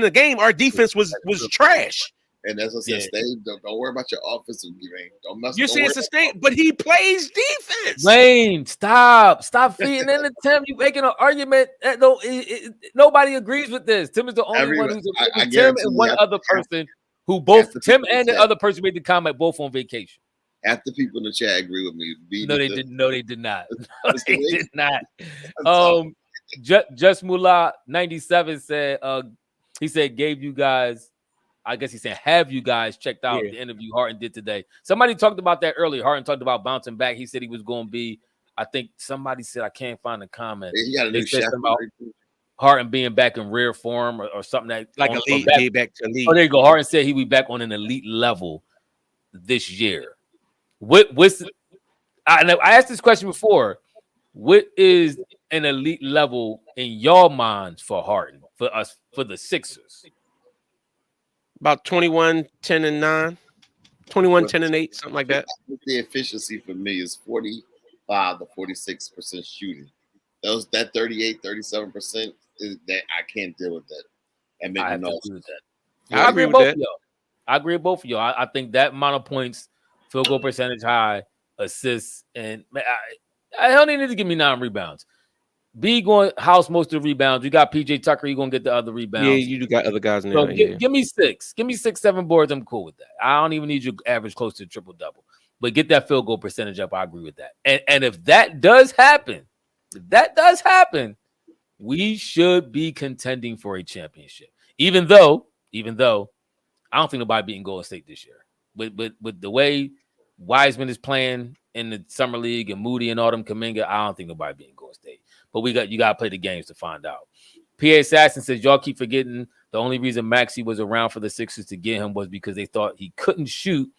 Speaker 2: the game, our defense was trash.
Speaker 3: And as I said, don't worry about your offensive game.
Speaker 2: You're saying sustain, but he plays defense.
Speaker 1: Wayne, stop feeding in the Tim. You making an argument that nobody agrees with this. Tim is the only one who's Tim and one other person who both Tim and the other person made the comment both on vacation.
Speaker 3: Half the people in the chat agree with me.
Speaker 1: No, they did not. No, they did not. Just Mullah 97 said he said gave you guys, I guess he said have you guys checked out the interview Harden did today. Somebody talked about that earlier. Harden talked about bouncing back. He said he was going to be, I think somebody said, I can't find the comment.
Speaker 3: He got a new chef
Speaker 1: about Harden being back in rare form or something that
Speaker 2: like elite, back to elite.
Speaker 1: Oh, there you go. Harden said he'd be back on an elite level this year. I asked this question before. What is an elite level in your minds for Harden, for us, for the Sixers?
Speaker 2: About 21, 10 and 9, 21, 10 and 8, something like that.
Speaker 3: The efficiency for me is 45 to 46% shooting. That 38, 37% is that I can't deal with that. And
Speaker 1: I agree with that. I agree with both of y'all. I agree with both of y'all. I think that amount of points, field goal percentage high, assists, and I don't even need to give me 9 rebounds. B going house most of the rebounds. You got PJ Tucker. You're going to get the other rebounds.
Speaker 2: Yeah, you got other guys in there.
Speaker 1: So give me 6. Give me 6, 7 boards. I'm cool with that. I don't even need you to average close to triple-double. But get that field goal percentage up. I agree with that. And if that does happen, we should be contending for a championship. Even though I don't think nobody beating Golden State this year. With the way Wiseman is playing in the summer league and Moody and all them Kuminga, I don't think nobody beating Golden State. But you got to play the games to find out. PA Assassin says, y'all keep forgetting the only reason Maxey was around for the Sixers to get him was because they thought he couldn't shoot.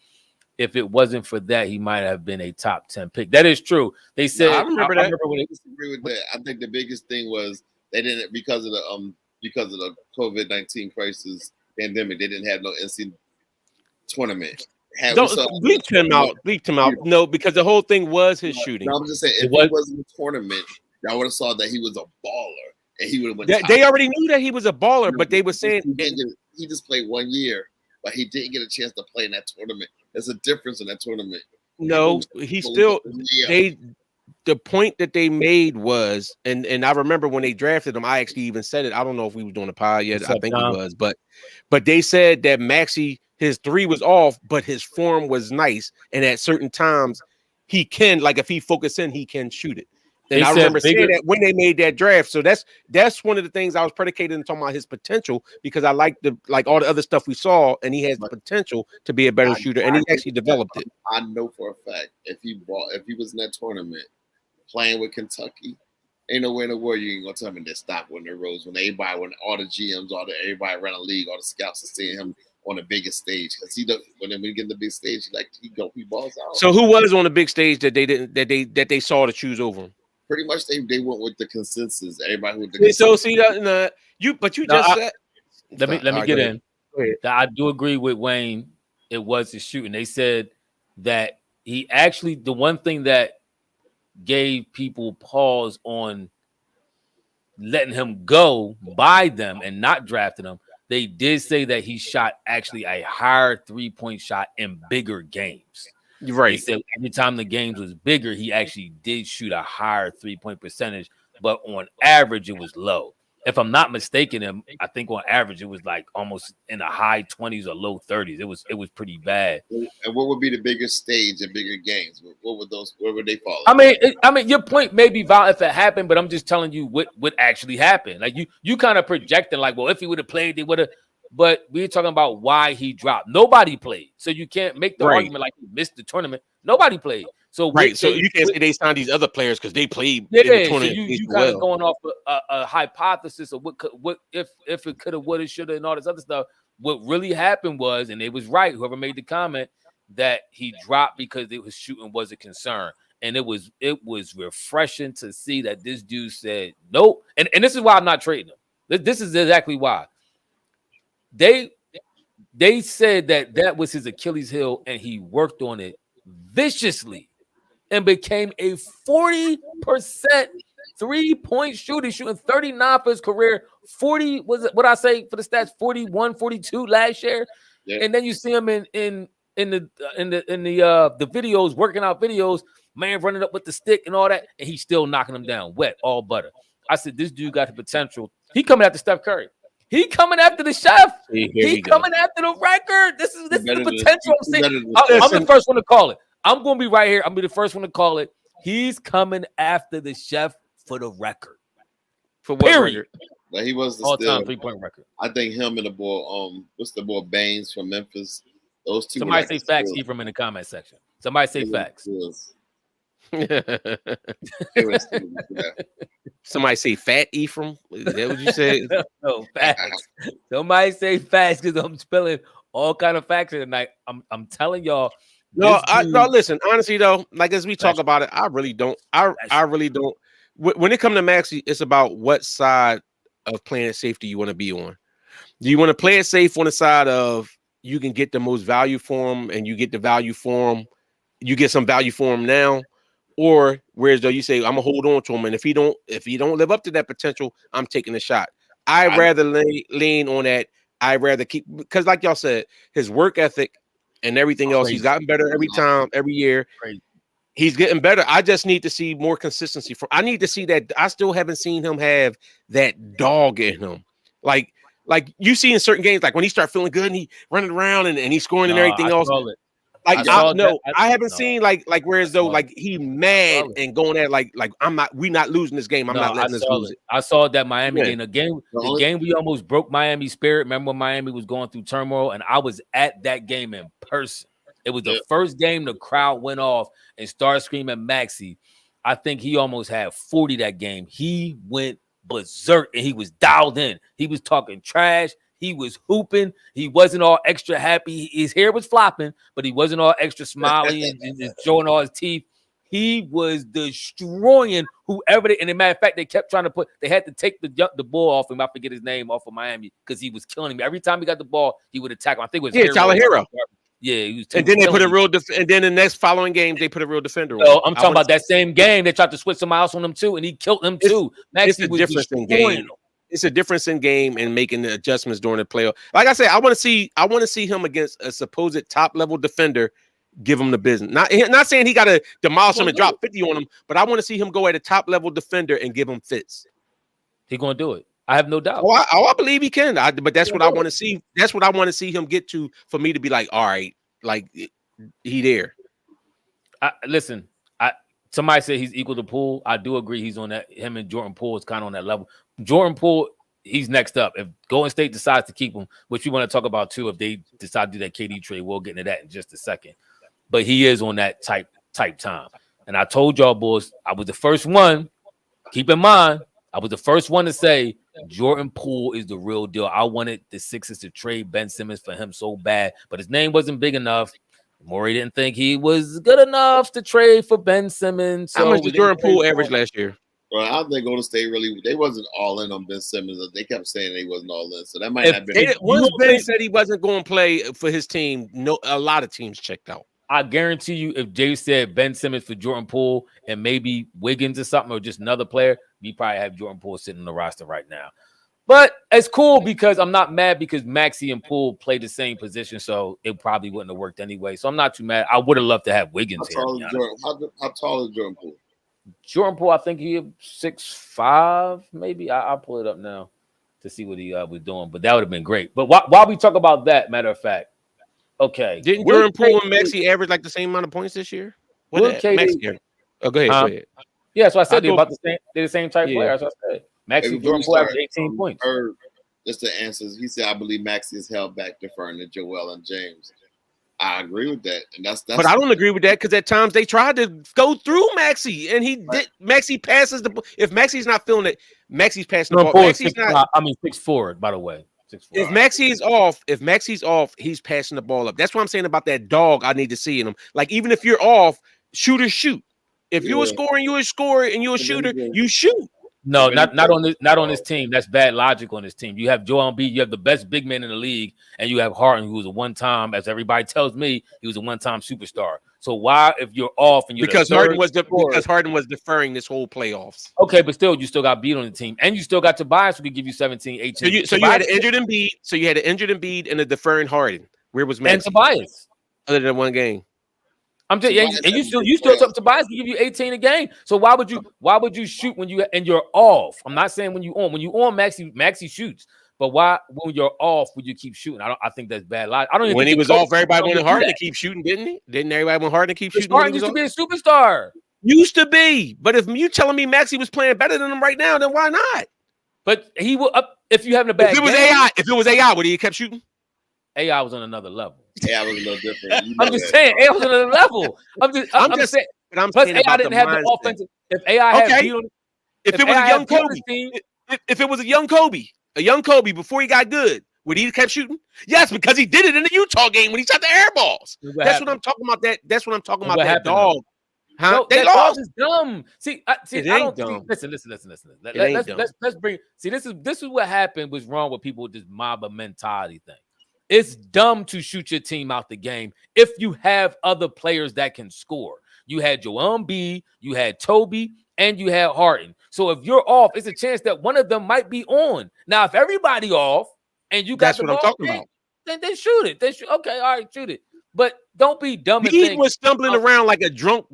Speaker 1: If it wasn't for that, he might have been a top 10 pick. That is true. They said,
Speaker 3: I remember that. I disagree with that. I think the biggest thing was they didn't, because of the COVID-19 crisis pandemic, they didn't have no NCAA tournament.
Speaker 2: Bleep him out. No, because the whole thing was his shooting.
Speaker 3: No, I'm just saying, if it wasn't a tournament, y'all would have saw that he was a baller, and he would have went.
Speaker 2: They already knew that he was a baller, but they were saying
Speaker 3: he just played 1 year, but he didn't get a chance to play in that tournament. There's a difference in that tournament.
Speaker 2: No, he still. The point that they made was, and I remember when they drafted him, I actually even said it. I don't know if we were doing a pod yet. I think it was, but they said that Maxey, his 3 was off, but his form was nice, and at certain times he can, like if he focuses in, he can shoot it. And I remember saying that when they made that draft. So that's one of the things I was predicated in talking about his potential, because I like all the other stuff we saw, and he has the potential to be a better shooter, and he actually developed it.
Speaker 3: I know for a fact if he was in that tournament playing with Kentucky, ain't nowhere in the world you ain't gonna tell me to stop when the Rose, when all the GMs, everybody around the league, all the scouts are seeing him on the biggest stage, because when we get in the big stage, he balls out.
Speaker 2: So who was on the big stage that they saw to choose over him?
Speaker 3: Pretty much they went with the consensus. Everybody with the
Speaker 2: consensus. So see that said.
Speaker 1: Let me get in. I do agree with Wayne. It was his shooting. They said that he actually, the one thing that gave people pause on letting him go by them and not drafting him, they did say that he shot actually a higher 3-point shot in bigger games.
Speaker 2: Right.
Speaker 1: He said anytime the games was bigger, he actually did shoot a higher 3-point percentage, but on average, it was low. If I'm not mistaken, I think on average it was like almost in the high 20s or low 30s. It was pretty bad.
Speaker 3: And what would be the biggest stage in bigger games? Where would they fall?
Speaker 1: I mean, your point may be valid if it happened, but I'm just telling you what actually happened. Like you kind of projecting like, well, if he would have played, they would have. But we're talking about why he dropped. Nobody played, so you can't make the argument like he missed the tournament. Nobody played. So
Speaker 2: right. So you can't say they signed these other players because they played in the tournament.
Speaker 1: So you kind of going off a hypothesis of what if it could have, would have, should have, and all this other stuff. What really happened was, and it was right, whoever made the comment, that he dropped because his shooting was a concern. And it was refreshing to see that this dude said nope. And this is why I'm not trading him. This is exactly why. They said that was his Achilles heel, and he worked on it viciously and became a 40% 3-point shooting 39 for his career. 40 was it what I say for the stats, 41, 42 last year. Yeah. And then you see him in the videos, working out videos, man running up with the stick and all that, and he's still knocking them down wet, all butter. I said, this dude got the potential. He coming after Steph Curry. He coming after the chef. He coming after the record. This is the potential I'm seeing. I'm the first one to call it. I'm going to be right here. I'm going to be the first one to call it. He's coming after the chef for the record.
Speaker 2: For what record?
Speaker 3: But he was the
Speaker 1: all-time 3-point record.
Speaker 3: I think him and the boy, what's the boy Baines from Memphis? Those two.
Speaker 1: Somebody say facts, Ephraim, in the comment section. Somebody say facts.
Speaker 2: Somebody say fat Ephraim. Is that what you said?
Speaker 1: No, facts. Somebody say facts because I'm spilling all kind of facts tonight. I'm telling y'all.
Speaker 2: No, listen. Honestly, though, like as we talk about it, I really don't. I really don't. When it comes to Maxey, it's about what side of playing it safe do you want to be on? Do you want to play it safe on the side of you can get the most value for him, and you get the value for him, you get some value for him now, or whereas though you say I'm gonna hold on to him, and if he don't live up to that potential, I'm taking a shot. I'd rather lean on that. I'd rather keep, because like y'all said, his work ethic and everything else, he's gotten better every time, every year. He's getting better. I just need to see more consistency. I need to see that. I still haven't seen him have that dog in him. Like you see in certain games, like when he start feeling good and he running around and he's scoring and everything else. I haven't seen like whereas though like he mad and going at like we not losing this game. I'm not letting us lose it.
Speaker 1: I saw that Miami game. The game we almost broke Miami's spirit. Remember when Miami was going through turmoil, and I was at that game in person. It was the first game the crowd went off and started screaming Maxey. I think he almost had 40 that game. He went berserk and he was dialed in. He was talking trash. He was hooping. He wasn't all extra happy. His hair was flopping, but he wasn't all extra smiley and showing all his teeth. He was destroying whoever. And as a matter of fact, they kept trying to they had to take the ball off him. I forget his name, off of Miami, because he was killing him. Every time he got the ball, he would attack him. I think it was
Speaker 2: Tyler Hero.
Speaker 1: Yeah, he was.
Speaker 2: And then they put and then the next following game they put a real defender on.
Speaker 1: No, I'm talking about that same game. They tried to switch somebody else on him too, and he killed him too.
Speaker 2: Maxey was difference in game. It's a difference in game and making the adjustments during the playoff. Like I said, I want to see him against a supposed top level defender. Give him the business. Not saying he got to demolish him and drop 50 on him, but I want to see him go at a top level defender and give him fits.
Speaker 1: He's gonna do it. I have no doubt.
Speaker 2: I believe he can. But that's what I want to see. That's what I want to see him get to for me to be like, all right, like he there.
Speaker 1: Listen, somebody said he's equal to Poole. I do agree. He's on that. Him and Jordan Poole is kind of on that level. Jordan Poole, he's next up. If Golden State decides to keep him, which we want to talk about too, if they decide to do that KD trade, we'll get into that in just a second. But he is on that type time. And I told y'all boys, I was the first one. Keep in mind, I was the first one to say Jordan Poole is the real deal. I wanted the Sixers to trade Ben Simmons for him so bad, but his name wasn't big enough. Morey didn't think he was good enough to trade for Ben Simmons.
Speaker 2: So how much did Jordan Poole average last year?
Speaker 3: Well, I think Golden State they wasn't all in on Ben Simmons. They kept saying they wasn't all in, so that might have been.
Speaker 2: Once Ben said he wasn't going to play for his team, a lot of teams checked out.
Speaker 1: I guarantee you, if Jay said Ben Simmons for Jordan Poole and maybe Wiggins or something, or just another player, we probably have Jordan Poole sitting on the roster right now. But it's cool because I'm not mad because Maxey and Poole play the same position, so it probably wouldn't have worked anyway. So I'm not too mad. I would have loved to have Wiggins here.
Speaker 3: How tall is Jordan Poole?
Speaker 1: Jordan Poole, I think he 6'5", maybe. I'll pull it up now to see what he was doing. But that would have been great. But while we talk about that, matter of fact, okay.
Speaker 2: Didn't Jordan Poole and Maxey average like the same amount of points this year?
Speaker 1: What
Speaker 2: Maxey? Oh, go ahead.
Speaker 1: Yeah, so I said they're the same type player. As I said, Maxey, Jordan Poole averaged 18 points.
Speaker 3: Just the answers. He said, I believe Maxey is held back deferring to Joel and James. I agree with that, and that's.
Speaker 2: But I don't agree with that because at times they tried to go through Maxey, and he did. Maxey passes the. If Maxey's not feeling it, Maxey's passing the ball. Maxey's not.
Speaker 1: 6'4", by the way. 6'4".
Speaker 2: If Maxey's off, he's passing the ball up. That's what I'm saying about that dog. I need to see in him. Like even if you're off, shooters shoot. If you're a scorer, and you're a scorer, and you're a shooter, you shoot.
Speaker 1: No, not on this team. That's bad logic on this team. You have Joel Embiid, you have the best big man in the league, and you have Harden, who was a one-time, as everybody tells me, he was a one-time superstar. So why, if you're off and you're
Speaker 2: because Harden was deferring this whole playoffs.
Speaker 1: Okay, but still, you still got beat on the team, and you still got Tobias who could give you 17, 18.
Speaker 2: So you had an injured Embiid. So you had an injured Embiid and a deferring Harden. Where was Maxey?
Speaker 1: And Tobias,
Speaker 2: other than one game.
Speaker 1: I'm just and you still took Tobias to give you 18 a game. So why would you shoot when you're off? I'm not saying when you on Maxey shoots, but why when you're off would you keep shooting? I think that's bad. I don't even
Speaker 2: when he was off, everybody wanted Harden to keep shooting, didn't he? Didn't everybody want Harden to keep shooting?
Speaker 1: Harden used to be a superstar.
Speaker 2: Used to be, but if you telling me Maxey was playing better than him right now, then why not?
Speaker 1: But he will if you having a bad.
Speaker 2: If it was AI, would he have kept shooting?
Speaker 1: AI was on another level.
Speaker 3: AI was a little different.
Speaker 1: I'm just saying, AI was on another level. I'm just saying. Plus, AI didn't have the offensive. If AI had beat on,
Speaker 2: if it was a young Kobe, if it was a young Kobe before he got good, would he have kept shooting? Yes, because he did it in the Utah game when he shot the air balls. That's what I'm talking about. That's what I'm talking about. That dog. Huh?
Speaker 1: No,
Speaker 2: they
Speaker 1: lost. Is dumb. See, I don't
Speaker 2: dumb.
Speaker 1: Listen. Let's bring. See, this is what happened. Was wrong with people with this mob mentality thing. It's dumb to shoot your team out the game if you have other players that can score. You had Joel Embiid, you had Toby, and you had Harden. So if you're off, it's a chance that one of them might be on. Now, if everybody off and you got
Speaker 2: that's what I'm talking about.
Speaker 1: Then shoot it. Okay, all right, shoot it. But don't be dumb.
Speaker 2: He was stumbling around like a drunk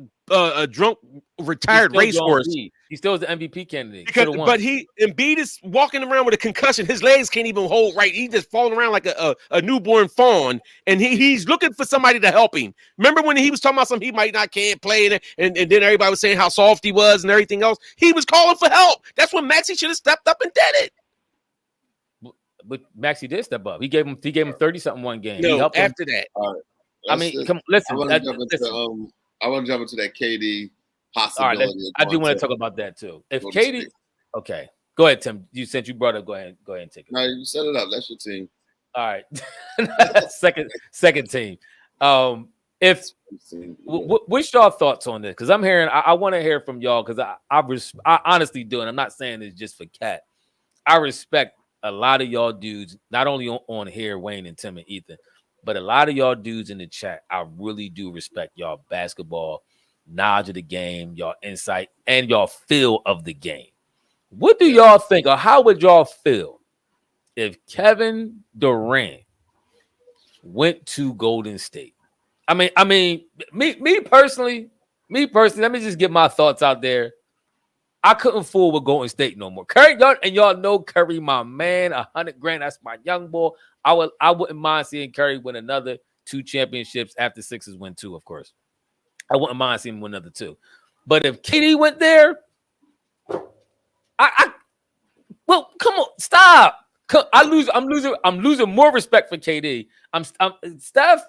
Speaker 2: retired racehorse.
Speaker 1: He still is the MVP candidate.
Speaker 2: But Embiid is walking around with a concussion. His legs can't even hold right. He just falling around like a newborn fawn, and he's looking for somebody to help him. Remember when he was talking about something he might not can't play, and then everybody was saying how soft he was and everything else. He was calling for help. That's when Maxey should have stepped up and did it.
Speaker 1: But Maxey did step up. He gave him 30-something one game.
Speaker 2: No,
Speaker 1: he helped
Speaker 2: after
Speaker 1: him.
Speaker 2: that.
Speaker 1: I mean, listen.
Speaker 3: I want to jump into that KD possibility.
Speaker 1: All right, I do want to talk about that too. If KD, okay, go ahead, Tim. Since you brought it, go ahead and take it.
Speaker 3: No, you set it up. That's your team.
Speaker 1: All right, second team. What's y'all thoughts on this? Because I'm hearing, I want to hear from y'all because I honestly do, and I'm not saying this just for Cat. I respect a lot of y'all dudes, not only on here, Wayne and Tim and Ethan, but a lot of y'all dudes in the chat. I really do respect y'all basketball knowledge of the game, y'all insight, and y'all feel of the game. What do y'all think, or how would y'all feel if Kevin Durant went to Golden State? I mean, me personally, let me just get my thoughts out there. I couldn't fool with Golden State no more. Curry, y'all know Curry, my man, $100,000. That's my young boy. I wouldn't mind seeing Curry win another 2 championships after Sixers win 2, of course. I wouldn't mind seeing him win another 2. But if KD went there, well, come on, stop. I'm losing more respect for KD. Steph,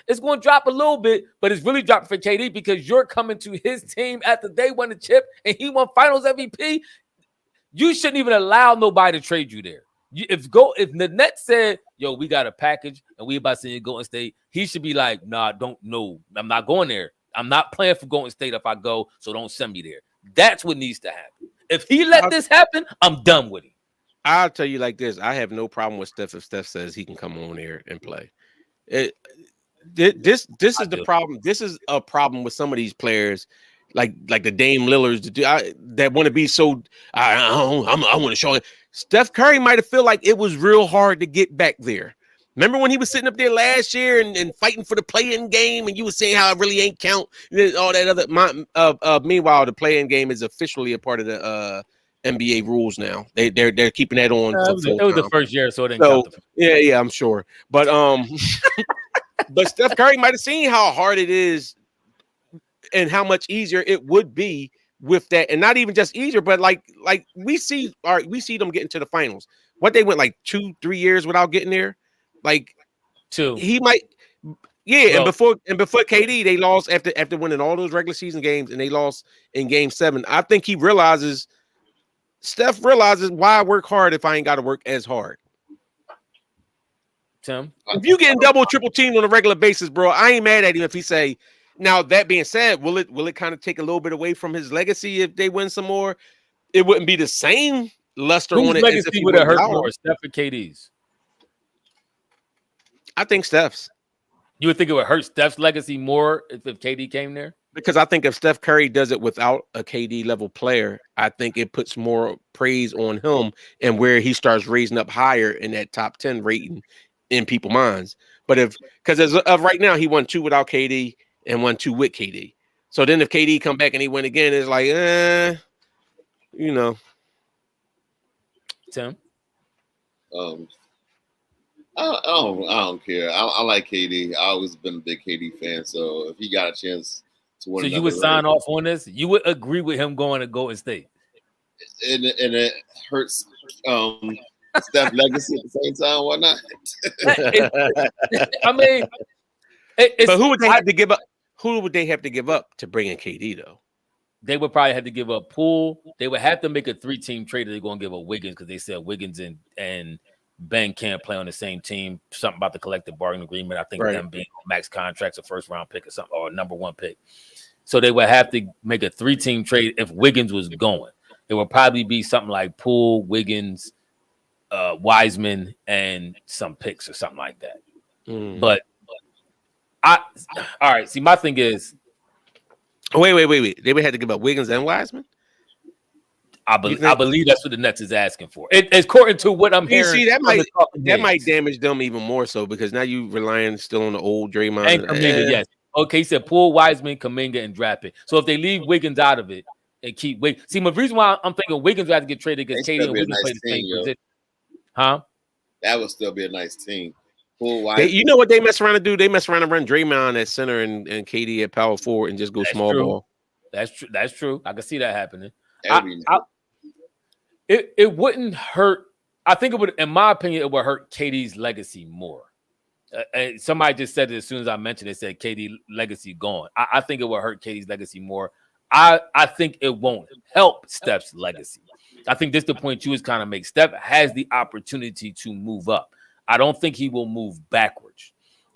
Speaker 1: it's going to drop a little bit, but it's really dropping for KD because you're coming to his team after they won the chip and he won Finals MVP. You shouldn't even allow nobody to trade you there. If the Nets said, "Yo, we got a package and we about to send you to Golden State," he should be like, "Nah, I'm not going there. I'm not playing for Golden State if I go, so don't send me there." That's what needs to happen. If he let this happen, I'm done with him.
Speaker 2: I'll tell you like this: I have no problem with Steph if Steph says he can come on there and play. This is the problem. This is a problem with some of these players, like the Dame Lillards that want to be so. I want to show it. Steph Curry might have felt like it was real hard to get back there. Remember when he was sitting up there last year and fighting for the play-in game, and you were saying how it really ain't count, all that other. Meanwhile, the play-in game is officially a part of the NBA rules now. They're keeping that on.
Speaker 1: It was the first year, so it didn't count.
Speaker 2: Yeah, I'm sure. But but Steph Curry might have seen how hard it is and how much easier it would be with that, and not even just easier, but like we see them getting to the finals. What they went like 2-3 years without getting there, like
Speaker 1: 2.
Speaker 2: He might, Yeah, well, and before KD, they lost after winning all those regular season games, and they lost in Game 7. I think Steph realizes why I work hard if I ain't got to work as hard.
Speaker 1: Tim,
Speaker 2: if you getting double, triple teamed on a regular basis, bro, I ain't mad at him if he say. Now that being said, will it kind of take a little bit away from his legacy if they win some more? It wouldn't be the same luster
Speaker 1: on it. Whose legacy would have hurt more, Steph or KD's?
Speaker 2: I think Steph's.
Speaker 1: You would think it would hurt Steph's legacy more if KD came there?
Speaker 2: Because I think if Steph Curry does it without a KD level player, I think it puts more praise on him and where he starts raising up higher in that top 10 rating in people's minds. But because as of right now, he won 2 without KD and won 2 with KD. So then if KD come back and he win again, it's like,
Speaker 1: Tim?
Speaker 3: I don't care. I like KD. I always been a big KD fan. So if he got a chance to win,
Speaker 1: so you would sign off on this? You would agree with him going to Golden State?
Speaker 3: And it hurts Steph legacy at the same time. Why not?
Speaker 1: I mean,
Speaker 2: but who would they have to give up? Who would they have to give up to bring in KD though?
Speaker 1: They would probably have to give up Poole. They would have to make a 3-team trade. They're going to give up Wiggins because they said Wiggins and Ben can't play on the same team. Something about the collective bargaining agreement. I think them being on max contracts, a first-round pick or something, or a number 1 pick. So they would have to make a 3-team trade if Wiggins was going. It would probably be something like Poole, Wiggins, Wiseman, and some picks or something like that. But all right. See, my thing is,
Speaker 2: wait. They would have to give up Wiggins and Wiseman.
Speaker 1: I believe that's what the Nets is asking for. It's according to what I'm hearing.
Speaker 2: See, that might damage them even more so because now you relying still on the old Draymond
Speaker 1: and Kuminga. Yes. Okay, he said Poole, Wiseman, Kuminga, and draft pick. So if they leave Wiggins out of it and keep Wiggins, see, the reason why I'm thinking Wiggins would have to get traded because KD and Wiggins play the same position. Huh?
Speaker 3: That would still be a nice team. Poole, Wiseman.
Speaker 2: You know what they mess around to do? They mess around and run Draymond at center and KD at power forward and just go small ball.
Speaker 1: That's true. That's true. I can see that happening. It wouldn't hurt. I think it would, in my opinion, it would hurt KD's legacy more. And somebody just said it as soon as I mentioned it, said KD legacy gone. I think it would hurt KD's legacy more. I think it won't help Steph's legacy. I think this is the point you was kind of make. Steph has the opportunity to move up. I don't think he will move backwards.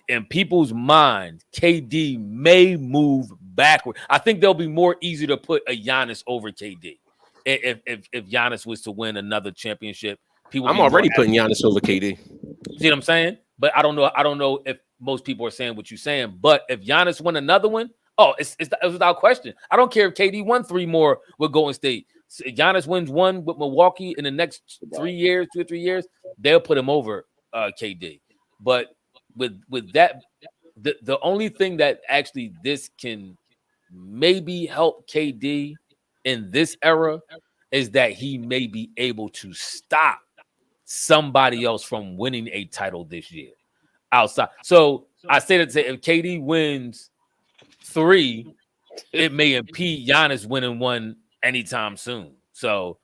Speaker 1: In people's mind, KD may move backward. I think they'll be more easy to put a Giannis over KD. If Giannis was to win another championship,
Speaker 2: I'm already putting Giannis over KD.
Speaker 1: See what I'm saying? But I don't know if most people are saying what you're saying. But if Giannis win another one, it's without question. I don't care if KD won 3 more with Golden State. If Giannis wins 1 with Milwaukee in the next 3 years, 2 or 3 years, they'll put him over KD. But with that, the only thing that actually this can maybe help KD in this era is that he may be able to stop somebody else from winning a title this year outside. So I say that if KD wins 3, it may impede Giannis winning 1 anytime soon. So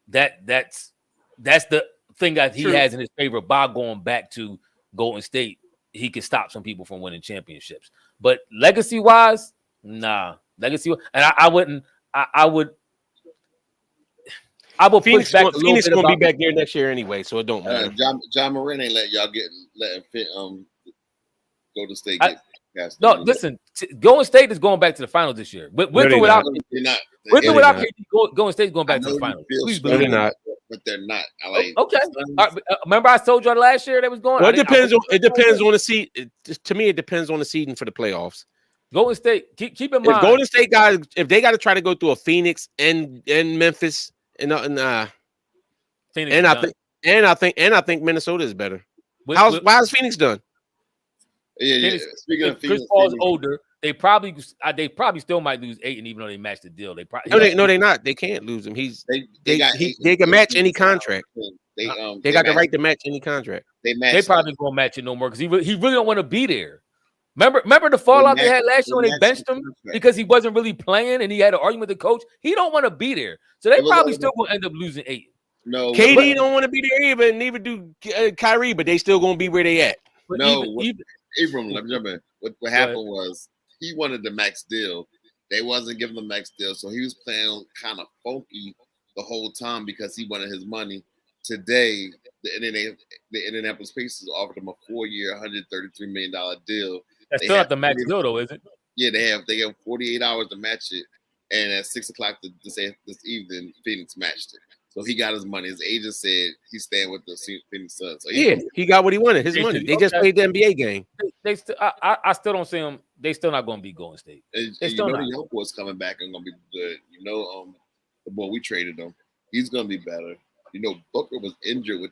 Speaker 1: that's the thing that he has in his favor by going back to Golden State. He could stop some people from winning championships. But legacy-wise, nah. Legacy, and I would
Speaker 2: Phoenix
Speaker 1: push back.
Speaker 2: Phoenix going to be back there next year anyway, so it don't matter.
Speaker 3: John Moran ain't let y'all go to state.
Speaker 1: No, listen. Golden State is going back to the finals this year. With or without KD, Golden State is going back to the finals. Please believe
Speaker 2: they're not.
Speaker 3: But they're not.
Speaker 1: Okay. Remember, I told you last year they was going.
Speaker 2: Well, it depends on the seed. To me, it depends on the seeding for the playoffs.
Speaker 1: Golden State. Keep in mind.
Speaker 2: If Golden State guys, if they got to try to go through a Phoenix and Memphis I think Minnesota is better. Why is Phoenix done?
Speaker 3: Yeah. Speaking of Phoenix,
Speaker 2: Chris
Speaker 1: Paul's older. They probably still might lose Ayton, even though they matched the deal.
Speaker 2: They're not. They can't lose him. They can match any contract. They got the right to match any contract.
Speaker 1: They probably won't match it no more because he really don't want to be there. Remember the fallout they had last year when they benched him because he wasn't really playing and he had an argument with the coach. He don't want to be there, so they probably still will end up losing Ayton.
Speaker 3: No,
Speaker 2: KD don't want to be there either, and neither do Kyrie, but they still gonna be where they at.
Speaker 3: Abram, let me jump in. What happened was he wanted the max deal. They wasn't giving the max deal, so he was playing kind of funky the whole time because he wanted his money. Today, the Indianapolis Pacers offered him a 4-year, $133 million deal.
Speaker 1: That's still not the max deal, though, is it?
Speaker 3: Yeah, they have 48 hours to match it, and at 6:00 this evening, Phoenix matched it. So he got his money. His agent said he's staying with the Phoenix Suns. So
Speaker 2: he got what he wanted. His money. They just played the NBA game.
Speaker 1: I still don't see them. They still not going to be Golden State.
Speaker 3: And you know the young boy's coming back and going to be good. You know, the boy we traded him, he's going to be better. You know, Booker was injured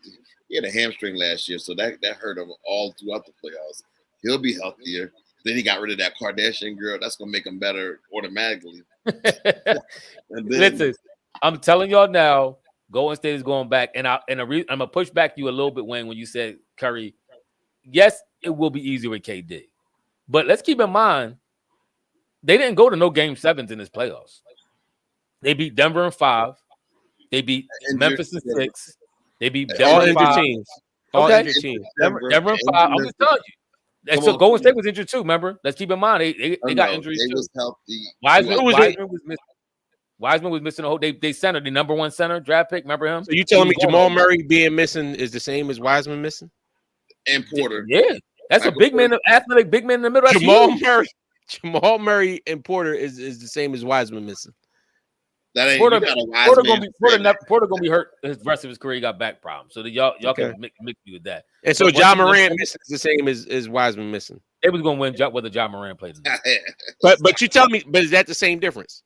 Speaker 3: he had a hamstring last year, so that hurt him all throughout the playoffs. He'll be healthier. Then he got rid of that Kardashian girl. That's going to make him better automatically.
Speaker 1: Listen, I'm telling y'all now, Golden State is going back, and I'm gonna push back you a little bit, Wayne, when you said Curry. Yes, it will be easier with KD, but let's keep in mind they didn't go to no game sevens in this playoffs. They beat Denver in 5. They beat Memphis in 6. They beat Denver in 5.
Speaker 2: Teams. All injured teams.
Speaker 1: Denver in 5. I'm just telling you. And so Golden State was injured too. Remember, let's keep in mind they got injuries too.
Speaker 3: Was healthy.
Speaker 1: Wiseman was missing. Wiseman was missing a whole. They centered the number 1 center draft pick. Remember him?
Speaker 2: So you telling me Jamal Murray being missing is the same as Wiseman missing?
Speaker 3: And Porter.
Speaker 1: Yeah, that's a big man, athletic big man in the middle.
Speaker 2: Jamal Murray and Porter is the same as Wiseman missing.
Speaker 3: That ain't
Speaker 1: Porter gonna be hurt the rest of his career. He got back problems, so y'all can mix me with that.
Speaker 2: And so John Morant missing is the same as Wiseman missing.
Speaker 1: They was gonna win whether John Morant played.
Speaker 2: But you tell me, but is that the same difference?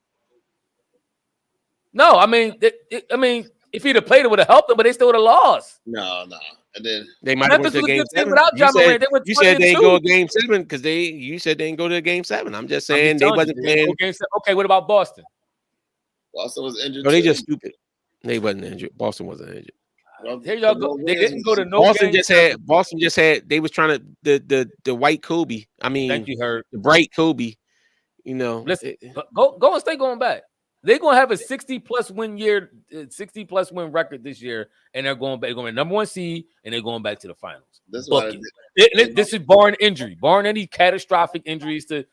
Speaker 1: No, I mean, if he'd have played, it would have helped them, but they still would have lost.
Speaker 3: No. And then
Speaker 2: they might have went to game 7.
Speaker 1: Without John Morant,
Speaker 2: you said they didn't go to game 7 because you said they didn't go to game 7. I'm just saying they wasn't playing.
Speaker 1: Okay, what about Boston?
Speaker 3: Boston was injured.
Speaker 2: No, they just stupid. They wasn't injured. Boston wasn't injured.
Speaker 1: Well, here y'all go. They didn't go to no.
Speaker 2: Boston just had. They was trying to the white Kobe. I mean,
Speaker 1: thank you, Herb.
Speaker 2: The bright Kobe. You know,
Speaker 1: listen, go and stay going back. They're gonna have a 60+ win record this year, and they're going back. They're going to be number 1 seed, and they're going back to the finals. This is barring injury, barring any catastrophic injuries to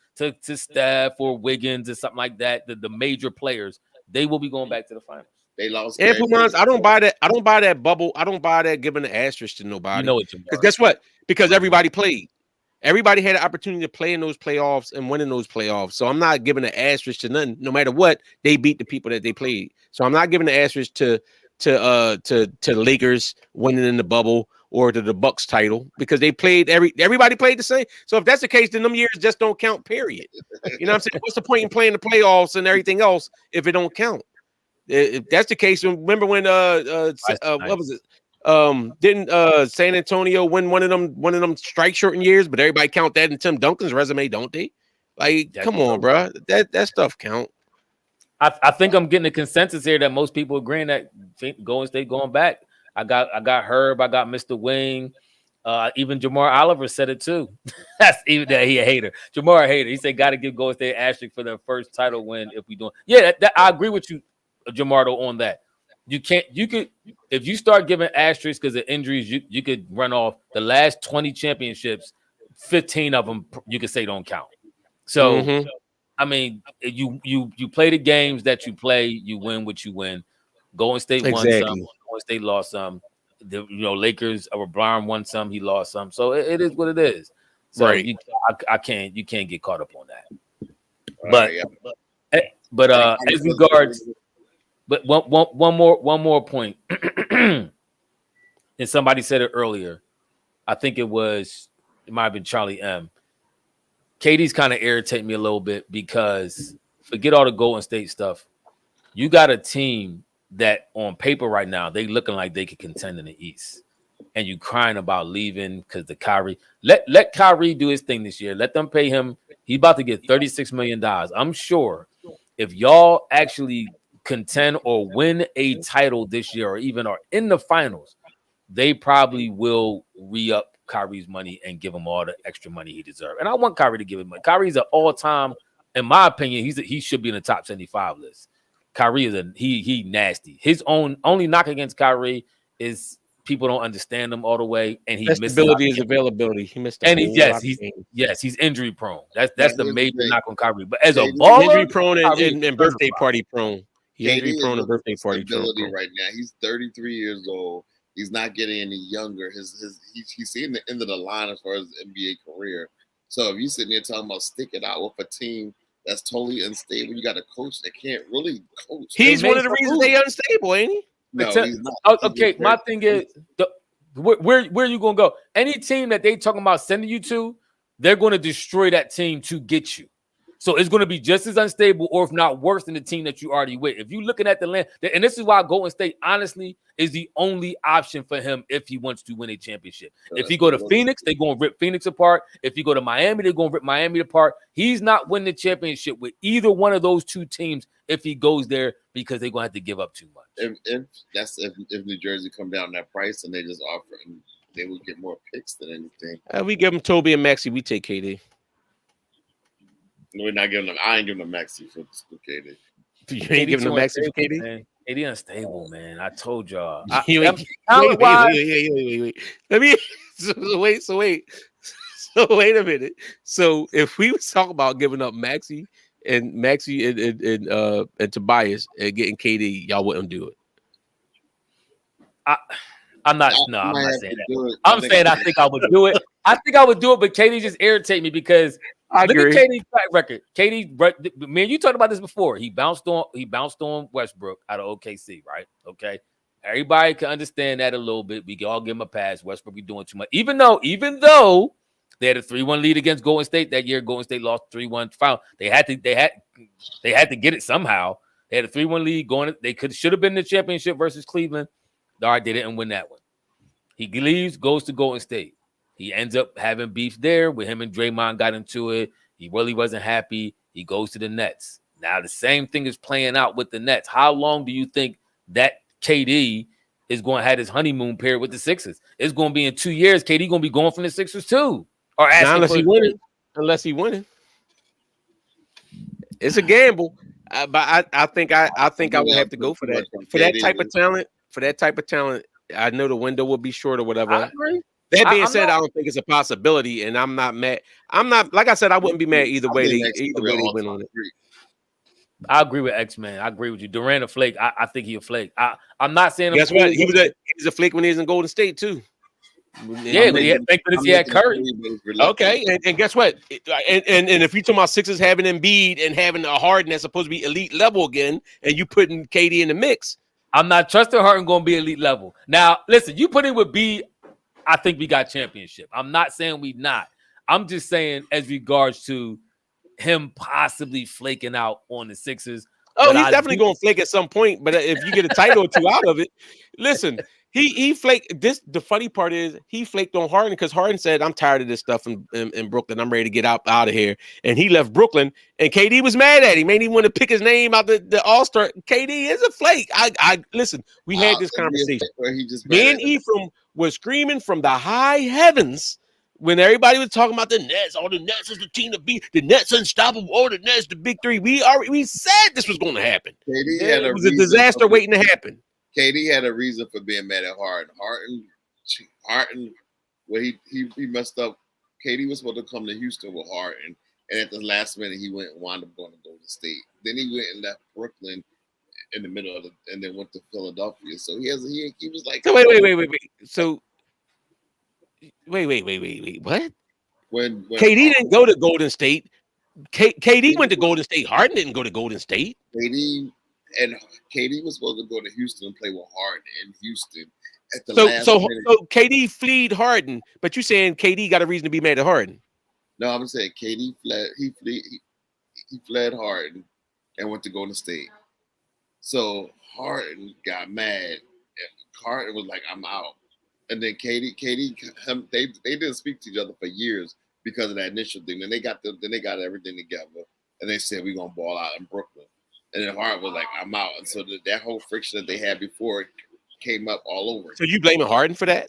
Speaker 1: Steph or Wiggins or something like that. The major players, they will be going back to the finals.
Speaker 3: They lost.
Speaker 2: And Pumans, I don't buy that. I don't buy that bubble. I don't buy that giving the asterisk to nobody.
Speaker 1: You know it,
Speaker 2: because guess what? Because everybody played. Everybody had an opportunity to play in those playoffs and win in those playoffs. So I'm not giving an asterisk to nothing. No matter what, they beat the people that they played. So I'm not giving an asterisk to the Lakers winning in the bubble or to the Bucks title because they played everybody played the same. So if that's the case, then them years just don't count. Period. You know what I'm saying? What's the point in playing the playoffs and everything else if it don't count? If that's the case, remember when what was it? Didn't San Antonio win one of them strike shortened years, but everybody count that in Tim Duncan's resume, don't they? Like, come on, bro. That stuff count.
Speaker 1: I think I'm getting a consensus here that most people agreeing that Golden State going back. I got Herb, I got Mr. Wing. Even Jamar Oliver said it too. That's even that he a hater. Jamar a hater. He said got to give Golden State asterisk for their first title win if we doing. Yeah, I agree with you, Jamardo, on that. You could if you start giving asterisks because of injuries, you could run off the last 20 championships, 15 of them you could say don't count. So I mean, you play the games that you play, you win what you win. Golden State won some, Golden State lost some. Lakers or LeBron won some, he lost some. So it is what it is. So right. You can't get caught up on that. But as regards. But one more point, and somebody said it earlier. I think it might have been Charlie M. KD's kind of irritating me a little bit because forget all the Golden State stuff. You got a team that on paper right now, they looking like they could contend in the East. And you crying about leaving because the Kyrie. Let Kyrie do his thing this year. Let them pay him. He's about to get $36 million. I'm sure if y'all actually contend or win a title this year or even are in the finals, they probably will re-up Kyrie's money and give him all the extra money he deserves. And I want Kyrie to give him money. Kyrie's an all-time, in my opinion, he should be in the top 75 list. Kyrie is he nasty. His only knock against Kyrie is people don't understand him all the way, and he
Speaker 2: Best
Speaker 1: misses
Speaker 2: ability is availability. He missed a whole lot of games.
Speaker 1: He's injury prone. That's the major knock on Kyrie. But as a
Speaker 3: KD
Speaker 1: baller,
Speaker 2: injury prone
Speaker 1: Kyrie
Speaker 2: and birthday party prone. He injury
Speaker 3: KD
Speaker 2: prone
Speaker 3: is
Speaker 2: and birthday party
Speaker 3: ability
Speaker 2: prone.
Speaker 3: right now. He's 33 years old. He's not getting any younger. He's seeing the end of the line as far as NBA career. So if you sitting there talking about sticking out with a team that's totally unstable, you got a coach that can't really coach.
Speaker 2: He's one of the reasons they unstable, ain't he?
Speaker 3: No, he's not.
Speaker 1: Okay, my thing is, where are you gonna go? Any team that they talking about sending you to, they're going to destroy that team to get you. So it's going to be just as unstable, or if not worse, than the team that you already with. If you're looking at the land, and this is why Golden State, honestly, is the only option for him if he wants to win a championship. If he go to Phoenix, they're going to rip Phoenix apart. If he go to Miami, they're going to rip Miami apart. He's not winning the championship with either one of those two teams if he goes there, because they're going to have to give up too much.
Speaker 3: If New Jersey come down that price and they just offer, and they would get more picks than anything.
Speaker 2: We give him Toby and Maxey. We take KD.
Speaker 3: We're not giving them. I ain't giving them Maxey for KD.
Speaker 2: You ain't giving them Maxey for KD?
Speaker 1: Man. KD unstable, man. I told y'all.
Speaker 2: Wait. Let me. Wait. So wait a minute. So if we was talking about giving up Maxey and Tobias and getting KD, y'all wouldn't do it.
Speaker 1: I'm not saying that. I'm saying I think I would do it. I think I would do it, but KD just irritate me because look at KD's track record. KD, man, you talked about this before. He bounced on Westbrook out of OKC, right? Okay. Everybody can understand that a little bit. We can all give him a pass. Westbrook be doing too much. Even though they had a 3-1 lead against Golden State that year, Golden State lost 3-1 final. They had to get it somehow. They had a 3-1 lead going. They should have been in the championship versus Cleveland. All right, they didn't win that one. He leaves, goes to Golden State. He ends up having beef there with him and Draymond got into it. He really wasn't happy. He goes to the Nets. Now the same thing is playing out with the Nets. How long do you think that KD is going to have his honeymoon period with the Sixers? It's going to be in 2 years. KD going to be going from the Sixers too, or
Speaker 2: unless he winning. It's a gamble, but I think I would have to go for that. For that type of talent, I know the window will be short or whatever.
Speaker 1: I agree.
Speaker 2: That being said, I don't think it's a possibility, and I'm not mad. I'm not, like I said, I wouldn't be mad either way they went on it.
Speaker 1: I agree with X-Man. I agree with you. Durant a flake. I think he a flake. I'm not saying.
Speaker 2: Guess what? He was a flake when he was in Golden State too.
Speaker 1: Yeah, but he had Curry.
Speaker 2: Okay, and guess what? And if you're talking about Sixers having Embiid and having a Harden that's supposed to be elite level again, and you putting KD in the mix,
Speaker 1: I'm not trusting Harden going to be elite level. Now, listen, you put in with B, I think we got championship. I'm not saying we not. I'm just saying as regards to him possibly flaking out on the Sixers.
Speaker 2: Oh, he's definitely going to flake at some point. But if you get a title or two out of it, listen, he flaked. The funny part is he flaked on Harden because Harden said, "I'm tired of this stuff in Brooklyn. I'm ready to get out of here." And he left Brooklyn, and KD was mad at him. Made him want to pick his name out the All-Star. KD is a flake. I listen. We had this conversation. Me and Ephraim was screaming from the high heavens when everybody was talking about the Nets. Oh, the Nets is the team to beat. The Nets unstoppable. Oh, the Nets, the big three. We said this was going to happen. It was a disaster waiting to happen.
Speaker 3: KD had a reason for being mad at Harden. Harden, well, he messed up. KD was supposed to come to Houston with Harden, and at the last minute, he wound up going to Golden State. Then he went and left Brooklyn in the middle of and then went to Philadelphia. So he was like,
Speaker 2: so wait. So wait. What?
Speaker 3: When
Speaker 2: KD didn't go to Golden State. KD went to Golden State. Harden didn't go to Golden State.
Speaker 3: KD was supposed to go to Houston and play with Harden in Houston at the last minute.
Speaker 2: So KD fled Harden, but you saying KD got a reason to be mad at Harden?
Speaker 3: No, I'm saying KD fled. He fled Harden and went to Golden State. So Harden got mad. Harden was like, "I'm out." And then KD, they didn't speak to each other for years because of that initial thing. Then they got everything together, and they said, "We're gonna ball out in Brooklyn." And then Harden was like, "I'm out." And so that whole friction that they had before came up all over.
Speaker 2: So you blaming Harden for that?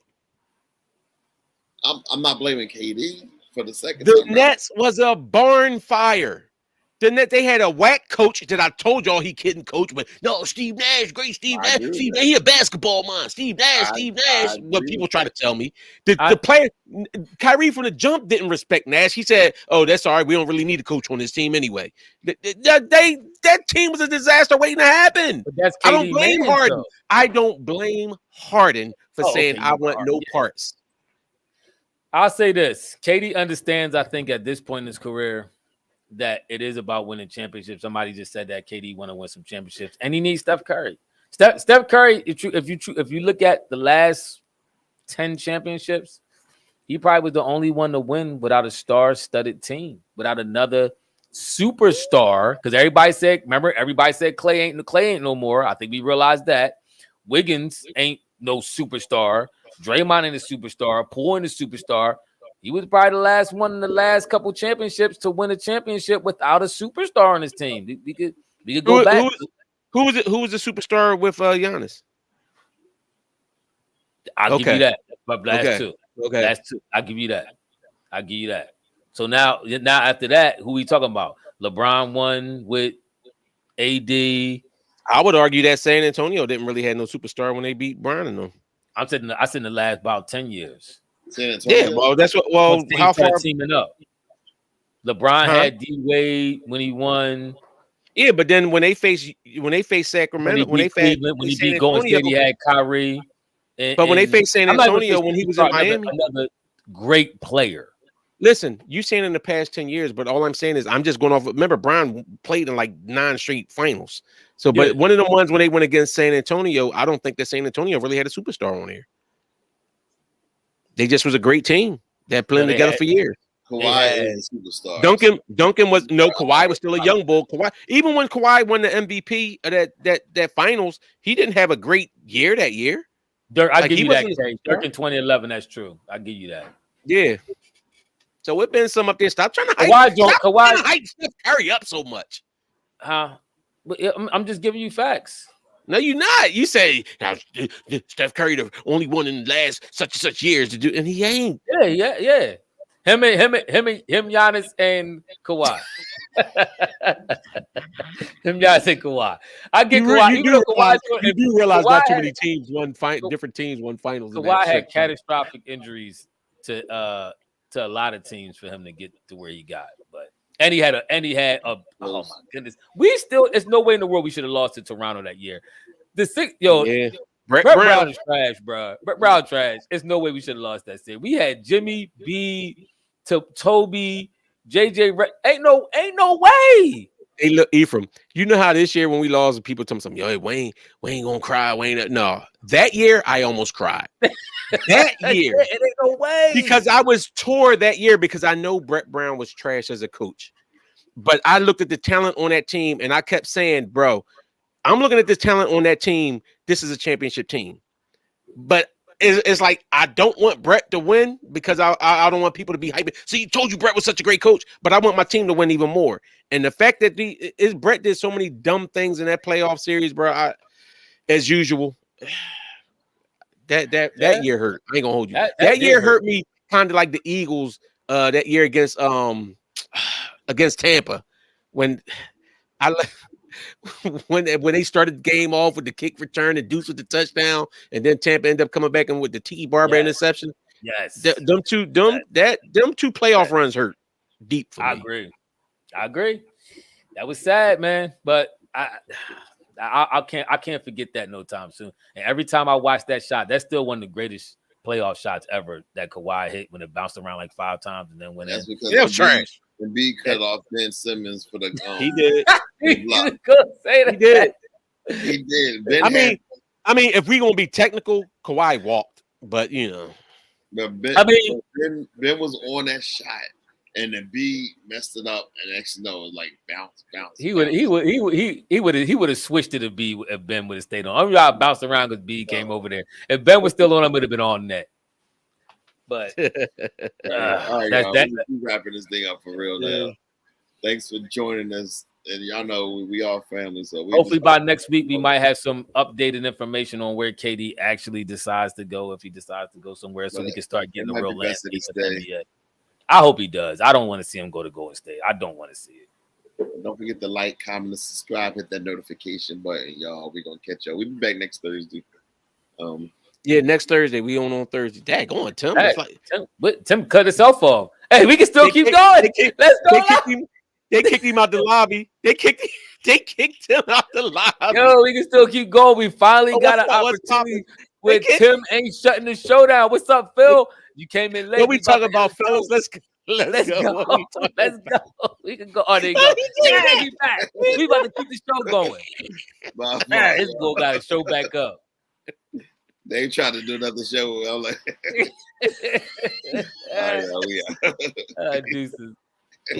Speaker 3: I'm not blaming KD for the second.
Speaker 2: The Nets was a barn fire. Then that they had a whack coach that I told y'all he couldn't coach, but no, Steve Nash, great Steve Nash. Steve Nash, he a basketball mind. Steve Nash. What people try to tell me. The player, Kyrie from the jump didn't respect Nash. He said, "Oh, that's all right. We don't really need a coach on this team anyway." That team was a disaster waiting to happen. I don't blame Harden. I don't blame Harden for saying I want no parts.
Speaker 1: I'll say this: KD understands. I think at this point in his career, that it is about winning championships. Somebody just said that KD want to win some championships, and he needs Steph Curry. Steph Curry, if you look at the last 10 championships, he probably was the only one to win without a star-studded team, without another superstar. Because everybody said Clay ain't no more. I think we realized that. Wiggins ain't no superstar. Draymond ain't a superstar. Poole ain't a superstar. He was probably the last one in the last couple championships to win a championship without a superstar on his team. We could go back.
Speaker 2: Who was the superstar with Giannis?
Speaker 1: I'll give you that. But that's two.
Speaker 2: Okay.
Speaker 1: That's two. I'll give you that. So now after that, who we talking about? LeBron won with AD.
Speaker 2: I would argue that San Antonio didn't really have no superstar when they beat Brown and them.
Speaker 1: I said in the last about 10 years.
Speaker 2: Yeah, well, that's what. Well, how far
Speaker 1: teaming up? LeBron had D Wade when he won.
Speaker 2: Yeah, but then when they faced Sacramento, when they
Speaker 1: beat Golden State, he had Kyrie.
Speaker 2: But when they faced San Antonio, when he was in Miami,
Speaker 1: another great player.
Speaker 2: Listen, you saying in the past 10 years, but all I'm saying is I'm just going off. Remember, Brown played in like 9 straight finals. So, but one of the ones when they went against San Antonio, I don't think that San Antonio really had a superstar on here. They just was a great team that played together for years.
Speaker 3: Kawhi is a superstar.
Speaker 2: Duncan was Kawhi was still a young bull. Kawhi, even when Kawhi won the MVP of that finals, he didn't have a great year that year.
Speaker 1: I give you that. Dirk in 2011, that's true. I give you that.
Speaker 2: Yeah. So it's been some up there. Stop trying to hype Steph Curry up so much.
Speaker 1: But I'm just giving you facts.
Speaker 2: No, you're not. You say Steph Curry the only one in the last such and such years to do, and he ain't.
Speaker 1: Yeah. Him, Giannis, and Kawhi. Him, Giannis, and Kawhi. I get Kawhi.
Speaker 2: You do realize not too many teams won different teams won finals.
Speaker 1: Kawhi had catastrophic injuries to a lot of teams for him to get to where he got, but. And he had a oh my goodness. There's no way in the world we should have lost to Toronto that year. Brett Brown is trash, bro. Brett Brown trash. There's no way we should have lost that series. We had Jimmy B to Toby, JJ. Ain't no way.
Speaker 2: Hey, look, Ephraim. You know how this year when we lost, people tell me something. Yo, Wayne gonna cry. No, that year I almost cried. That year,
Speaker 1: it ain't no way
Speaker 2: because I was tore that year because I know Brett Brown was trash as a coach, but I looked at the talent on that team and I kept saying, "Bro, I'm looking at this talent on that team. This is a championship team." But it's like I don't want Brett to win because I don't want people to be hyping. See, told you Brett was such a great coach, but I want my team to win even more. And the fact that Brett did so many dumb things in that playoff series, bro, as usual. That year hurt. I ain't gonna hold you. That year hurt me kind of like the Eagles that year against Tampa when they started the game off with the kick return and Deuce with the touchdown, and then Tampa ended up coming back in with the Tiki Barber interception.
Speaker 1: Yes,
Speaker 2: them two playoff runs hurt deep for me.
Speaker 1: I agree. That was sad, man. But I can't forget that no time soon. And every time I watch that shot, that's still one of the greatest playoff shots ever that Kawhi hit when it bounced around like 5 times and then went in.
Speaker 3: Because it was trash. And B cut off Ben Simmons for the
Speaker 2: he did.
Speaker 1: He did.
Speaker 3: He did.
Speaker 2: I mean, if we're gonna be technical, Kawhi walked, but you know.
Speaker 3: But Ben was on that shot. And then B messed it up, and actually no, it was like bounce. He
Speaker 1: would have switched it to B if Ben would have stayed on. I'm y'all bounced around because B came over there. If Ben was still on, I would have been on net. But
Speaker 3: all right, y'all, we wrapping this thing up for real now. Thanks for joining us, and y'all know we all family. So
Speaker 1: hopefully by next week we might have some updated information on where KD actually decides to go, if he decides to go somewhere, so we can start getting the real landscape. I hope he does. I don't want to see him go to Golden State. I don't want to see it.
Speaker 3: Don't forget to like, comment, and subscribe. Hit that notification button, y'all. We're gonna catch y'all. We'll be back next Thursday.
Speaker 2: Yeah, next Thursday. We on Thursday. Dang, go on, Tim.
Speaker 1: Hey,
Speaker 2: It's like
Speaker 1: Tim cut himself off. Hey, we can still keep going. Let's go.
Speaker 2: They kicked him out the lobby. They kicked him out the lobby.
Speaker 1: Yo, we can still keep going. We finally got an opportunity where Tim ain't shutting the show down. What's up, Phil? You came in late.
Speaker 2: What we talking about, fellas? Let's go.
Speaker 1: Let's go. We can go. Oh, there you go. Yeah, we back. We about to keep the show going. This boy got to show back up.
Speaker 3: They trying to do another show. I'm like, all right, we are.
Speaker 1: Deuces.